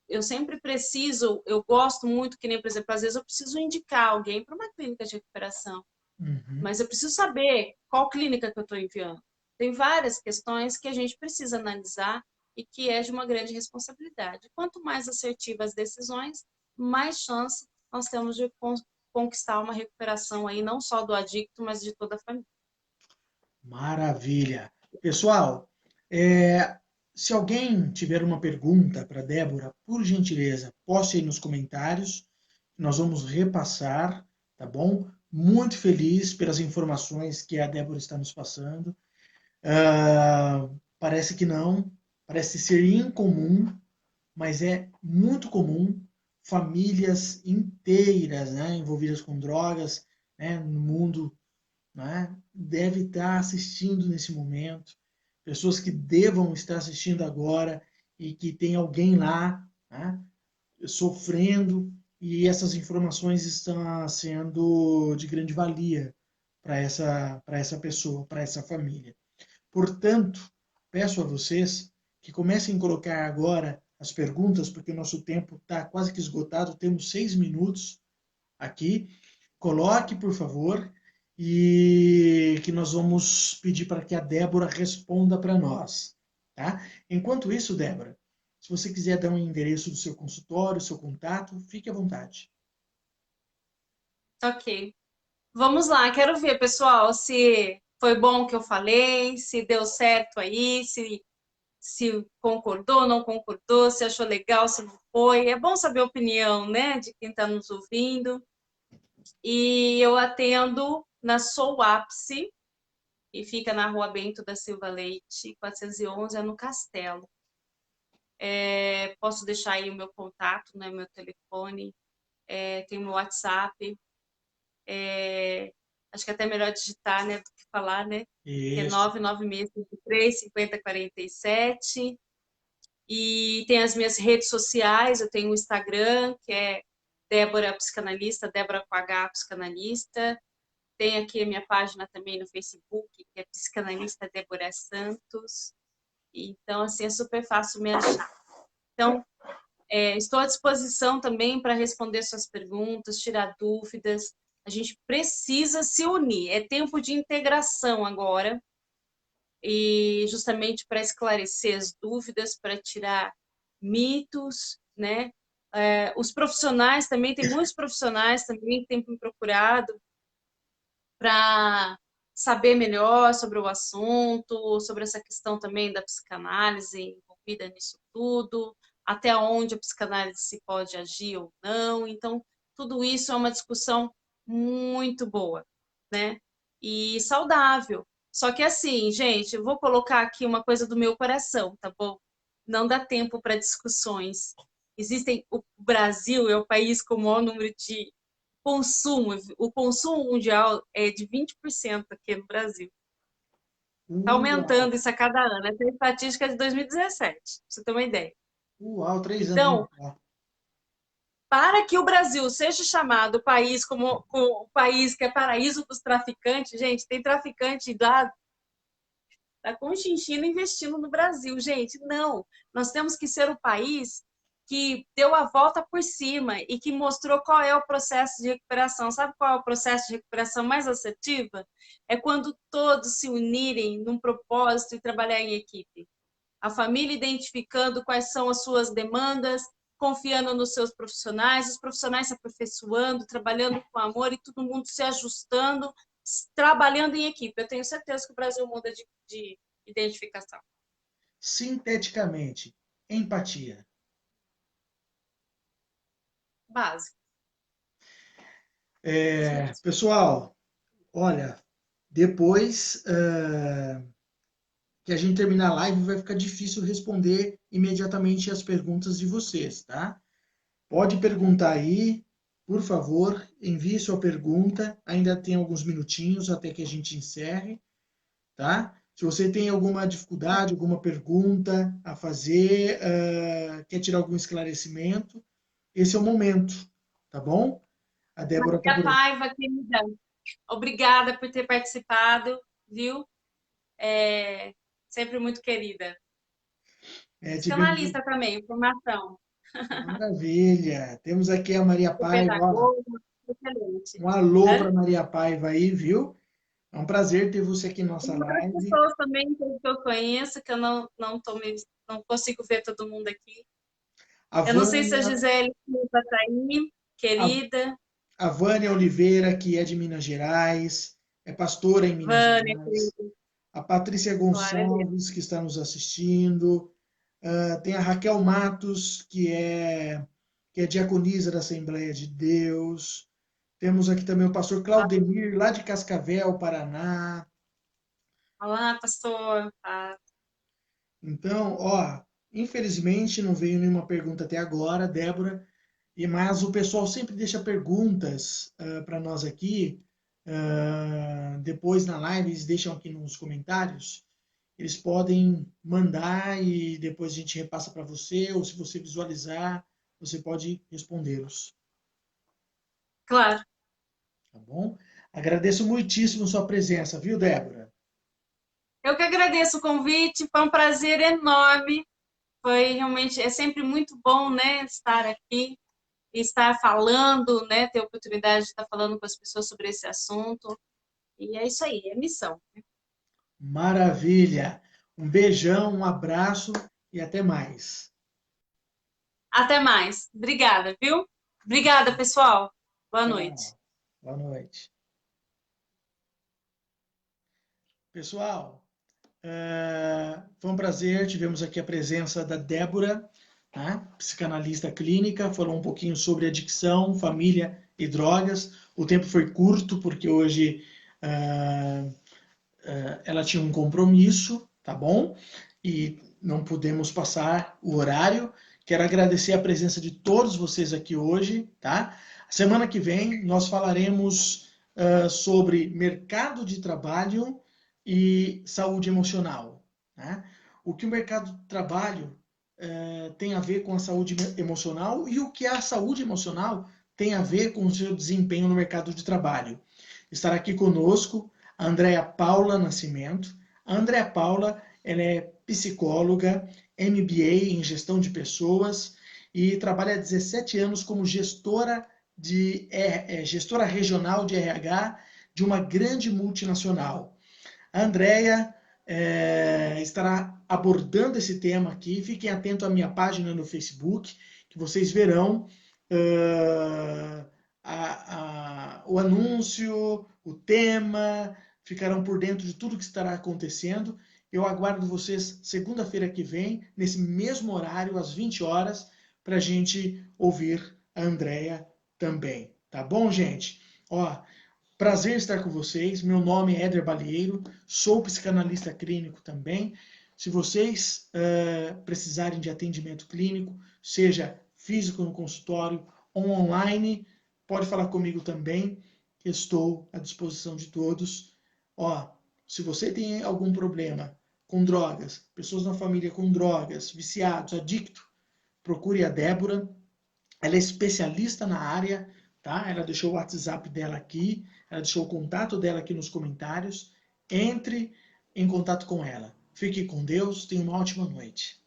eu sempre preciso, eu gosto muito, que nem, por exemplo, às vezes eu preciso indicar alguém para uma clínica de recuperação, Uhum. mas eu preciso saber qual clínica que eu estou enviando. Tem várias questões que a gente precisa analisar e que é de uma grande responsabilidade. Quanto mais assertivas as decisões, mais chance nós temos de conquistar uma recuperação aí, não só do adicto, mas de toda a família. Maravilha. Pessoal, se alguém tiver uma pergunta para Débora, por gentileza, poste aí nos comentários. Nós vamos repassar, tá bom? Muito feliz pelas informações que a Débora está nos passando. Parece que não, parece ser incomum, mas é muito comum famílias inteiras, né, envolvidas com drogas, né, no mundo, né, deve estar assistindo nesse momento, pessoas que devam estar assistindo agora e que tem alguém lá, né, sofrendo, e essas informações estão sendo de grande valia para essa pessoa, para essa família. Portanto, peço a vocês que comecem a colocar agora as perguntas, porque o nosso tempo está quase que esgotado, temos 6 minutos aqui. Coloque, por favor, e que nós vamos pedir para que a Débora responda para nós. Tá? Enquanto isso, Débora, se você quiser dar um endereço do seu consultório, seu contato, fique à vontade. Ok. Vamos lá, quero ver, pessoal, se foi bom o que eu falei, se deu certo aí, se se concordou, não concordou, se achou legal, se não foi. É bom saber a opinião, né, de quem está nos ouvindo. E eu atendo na Sou Ápice, e fica na Rua Bento da Silva Leite, 411, é no Castelo. Posso deixar aí o meu contato, né, meu telefone, tem o meu WhatsApp. Acho que é até melhor digitar, né, do que falar, né? Que é Isso. 99653 5047. E tem as minhas redes sociais, eu tenho o Instagram, que é Débora Psicanalista, Débora com H Psicanalista. Tem aqui a minha página também no Facebook, que é Psicanalista Débora Santos. Então, assim, é super fácil me achar. Então, estou à disposição também para responder suas perguntas, tirar dúvidas. A gente precisa se unir. É tempo de integração agora. E justamente para esclarecer as dúvidas, para tirar mitos, né? Os profissionais também, tem muitos profissionais também que têm me procurado para saber melhor sobre o assunto, sobre essa questão também da psicanálise envolvida nisso tudo, até onde a psicanálise se pode agir ou não. Então, tudo isso é uma discussão muito boa, né? E saudável. Só que assim, gente, eu vou colocar aqui uma coisa do meu coração, tá bom? Não dá tempo para discussões. O Brasil é o país com o maior número de consumo. O consumo mundial é de 20% aqui no Brasil. Está Uau, aumentando isso a cada ano. Essa é a estatística de 2017, para você ter uma ideia. uau, 3 anos. Então, para que o Brasil seja chamado país como o país que é paraíso dos traficantes, gente, tem traficante lá da Conchinchina investindo no Brasil. Gente, não. Nós temos que ser o país que deu a volta por cima e que mostrou qual é o processo de recuperação. Sabe qual é o processo de recuperação mais assertiva? É quando todos se unirem num propósito e trabalhar em equipe. A família identificando quais são as suas demandas, confiando nos seus profissionais, os profissionais se aperfeiçoando, trabalhando com amor e todo mundo se ajustando, trabalhando em equipe. Eu tenho certeza que o Brasil muda de identificação. Sinteticamente, empatia. Básico. Isso mesmo. Pessoal, olha, depois que a gente terminar a live, vai ficar difícil responder imediatamente as perguntas de vocês, tá? Pode perguntar aí, por favor, envie sua pergunta. Ainda tem alguns minutinhos até que a gente encerre, tá? Se você tem alguma dificuldade, alguma pergunta a fazer, quer tirar algum esclarecimento, esse é o momento, tá bom? A Débora está Maria por aqui. Paiva, querida, obrigada por ter participado, viu? Sempre muito querida. Tivemos... Psicanalista também, formação. Maravilha! Temos aqui a Maria Paiva. Ó, Pedagoga, excelente. um alô para Hã? Maria Paiva aí, viu? É um prazer ter você aqui na Tem nossa outras live. pessoas também que eu conheço, que eu não consigo ver todo mundo aqui. A Eu não sei se a Vânia, Gisele está aí, a, querida. a Vânia Oliveira, que é de Minas Gerais, é pastora em Minas Vânia, Gerais. querida. A Patrícia Glória a Deus. Gonçalves, que está nos assistindo. Tem a Raquel Matos, que é diaconisa da Assembleia de Deus. Temos aqui também o pastor Claudemir, lá de Cascavel, Paraná. Olá, pastor. Ah, Então, ó, infelizmente não veio nenhuma pergunta até agora, Débora, mas o pessoal sempre deixa perguntas para nós aqui. Depois na live, eles deixam aqui nos comentários. Eles podem mandar e depois a gente repassa para você, ou se você visualizar, você pode respondê-los. claro. Tá bom? Agradeço muitíssimo sua presença, viu, Débora? Eu que agradeço o convite, foi um prazer enorme. Foi realmente, é sempre muito bom, né, estar aqui e estar falando, né, ter a oportunidade de estar falando com as pessoas sobre esse assunto. E é isso aí, é missão. Maravilha! Um beijão, um abraço e até mais. Até mais. Obrigada, viu? Obrigada, pessoal. Boa noite. Tchau. Boa noite. Pessoal, Foi um prazer, tivemos aqui a presença da Débora, tá? Psicanalista clínica, falou um pouquinho sobre adicção, família e drogas. O tempo foi curto, porque hoje ela tinha um compromisso, tá bom? E não pudemos passar o horário. Quero agradecer a presença de todos vocês aqui hoje, tá? Semana que vem nós falaremos sobre mercado de trabalho e saúde emocional, né? O que o mercado de trabalho tem a ver com a saúde emocional e o que a saúde emocional tem a ver com o seu desempenho no mercado de trabalho. Estará aqui conosco a Andréa Paula Nascimento. A Andréa Paula, ela é psicóloga, MBA em gestão de pessoas e trabalha há 17 anos como gestora gestora regional de RH de uma grande multinacional. A Andréa estará abordando esse tema aqui. Fiquem atentos à minha página no Facebook, que vocês verão o anúncio, o tema, ficarão por dentro de tudo que estará acontecendo. Eu aguardo vocês segunda-feira que vem, nesse mesmo horário, às 20 horas, para a gente ouvir a Andréa também. Tá bom, gente? Ó, prazer estar com vocês. Meu nome é Éder Balieiro, sou psicanalista clínico também. Se vocês precisarem de atendimento clínico, seja físico no consultório ou online, pode falar comigo também. Estou à disposição de todos. Ó, se você tem algum problema com drogas, pessoas na família com drogas, viciados, adicto, procure a Débora. Ela é especialista na área, tá? Ela deixou o WhatsApp dela aqui, ela deixou o contato dela aqui nos comentários. Entre em contato com ela. Fique com Deus, tenha uma ótima noite.